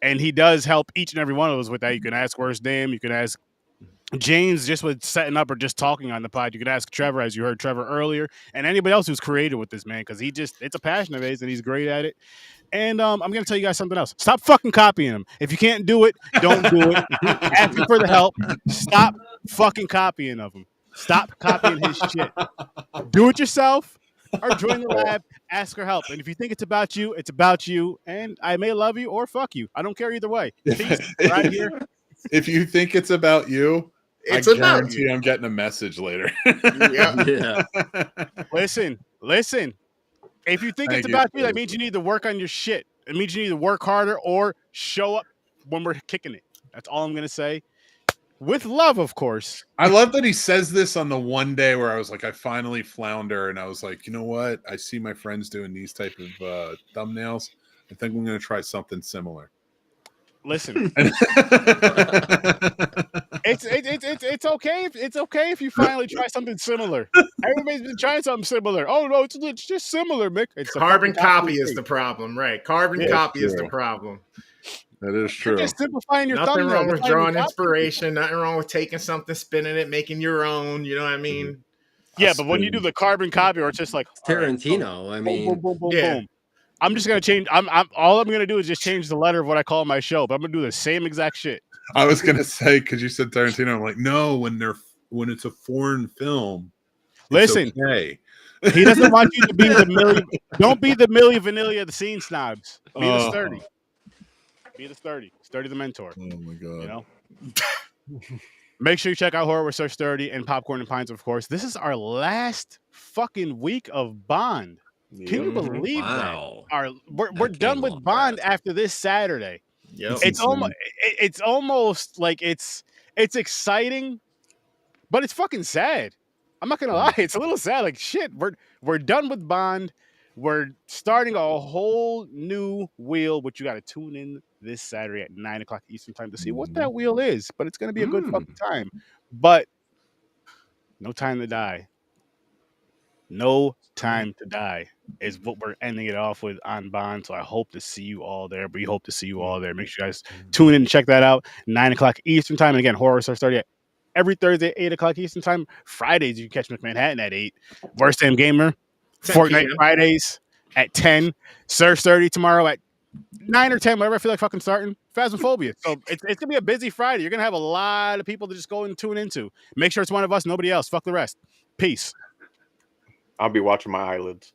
And he does help each and every one of us with that. You can ask Worst Damn. You can ask James just with setting up or just talking on the pod. You can ask Trevor, as you heard Trevor earlier, and anybody else who's creative with this, man, because it's a passion of his and he's great at it. And I'm going to tell you guys something else. Stop fucking copying him. If you can't do it, don't do it. Ask him for the help. Stop fucking copying of him. Stop copying his shit. Do it yourself or join the lab. Ask for help. And if you think it's about you, it's about you. And I may love you or fuck you. I don't care either way. Peace. Right here. If you think it's about you, It's I about guarantee you. I'm getting a message later. Yeah. Listen. If you think it's about you, that means you need to work on your shit. It means you need to work harder or show up when we're kicking it. That's all I'm going to say. With love, of course. I love that he says this on the one day where I was like, I finally flounder, and I was like, you know what? I see my friends doing these type of thumbnails. I think I'm going to try something similar. Listen, it's okay. It's okay if you finally try something similar. Everybody's been trying something similar. Oh no, it's just similar, Mick. It's Carbon copy is the problem, right? Carbon copy is the problem. That is true. Just simplifying your Nothing thumbnail. wrong with drawing inspiration. Nothing wrong with taking something, spinning it, making your own. You know what I mean? Yeah, but when you do the carbon copy, or it's just like Tarantino. I mean, boom, boom, boom. I'm just gonna change. All I'm gonna do is just change the letter of what I call my show, but I'm gonna do the same exact shit. I was gonna say because you said Tarantino. I'm like, no, when it's a foreign film. Listen, okay. He doesn't want you to be the Milli. Don't be the Milli Vanilli of the Scene Snobs. Be the sturdy. Be the sturdy. Sturdy the mentor. Oh my god. You know. Make sure you check out Horror with Sir Sturdy and Popcorn and Pints, of course. This is our last fucking week of Bond. Can you believe Wow. that? We're done with Bond after this Saturday. Yep. It's almost like it's exciting, but it's fucking sad. I'm not gonna lie, it's a little sad. Like shit, we're done with Bond. We're starting a whole new wheel, which you got to tune in this Saturday at 9:00 Eastern time to see what that wheel is. But it's gonna be a good fucking time. But no time to die. No time to die is what we're ending it off with on Bond. So I hope to see you all there. We hope to see you all there. Make sure you guys tune in and check that out. 9:00 Eastern time. And again, Horror starts starting at every Thursday at 8:00 Eastern time. Fridays you can catch Mick Manhattan at 8. Worst Damn Gamer. Fortnite Fridays at 10. Sir Sturdy tomorrow at 9 or 10, whatever I feel like fucking starting. Phasmophobia. So it's gonna be a busy Friday. You're gonna have a lot of people to just go and tune into. Make sure it's one of us, nobody else. Fuck the rest. Peace. I'll be watching my eyelids.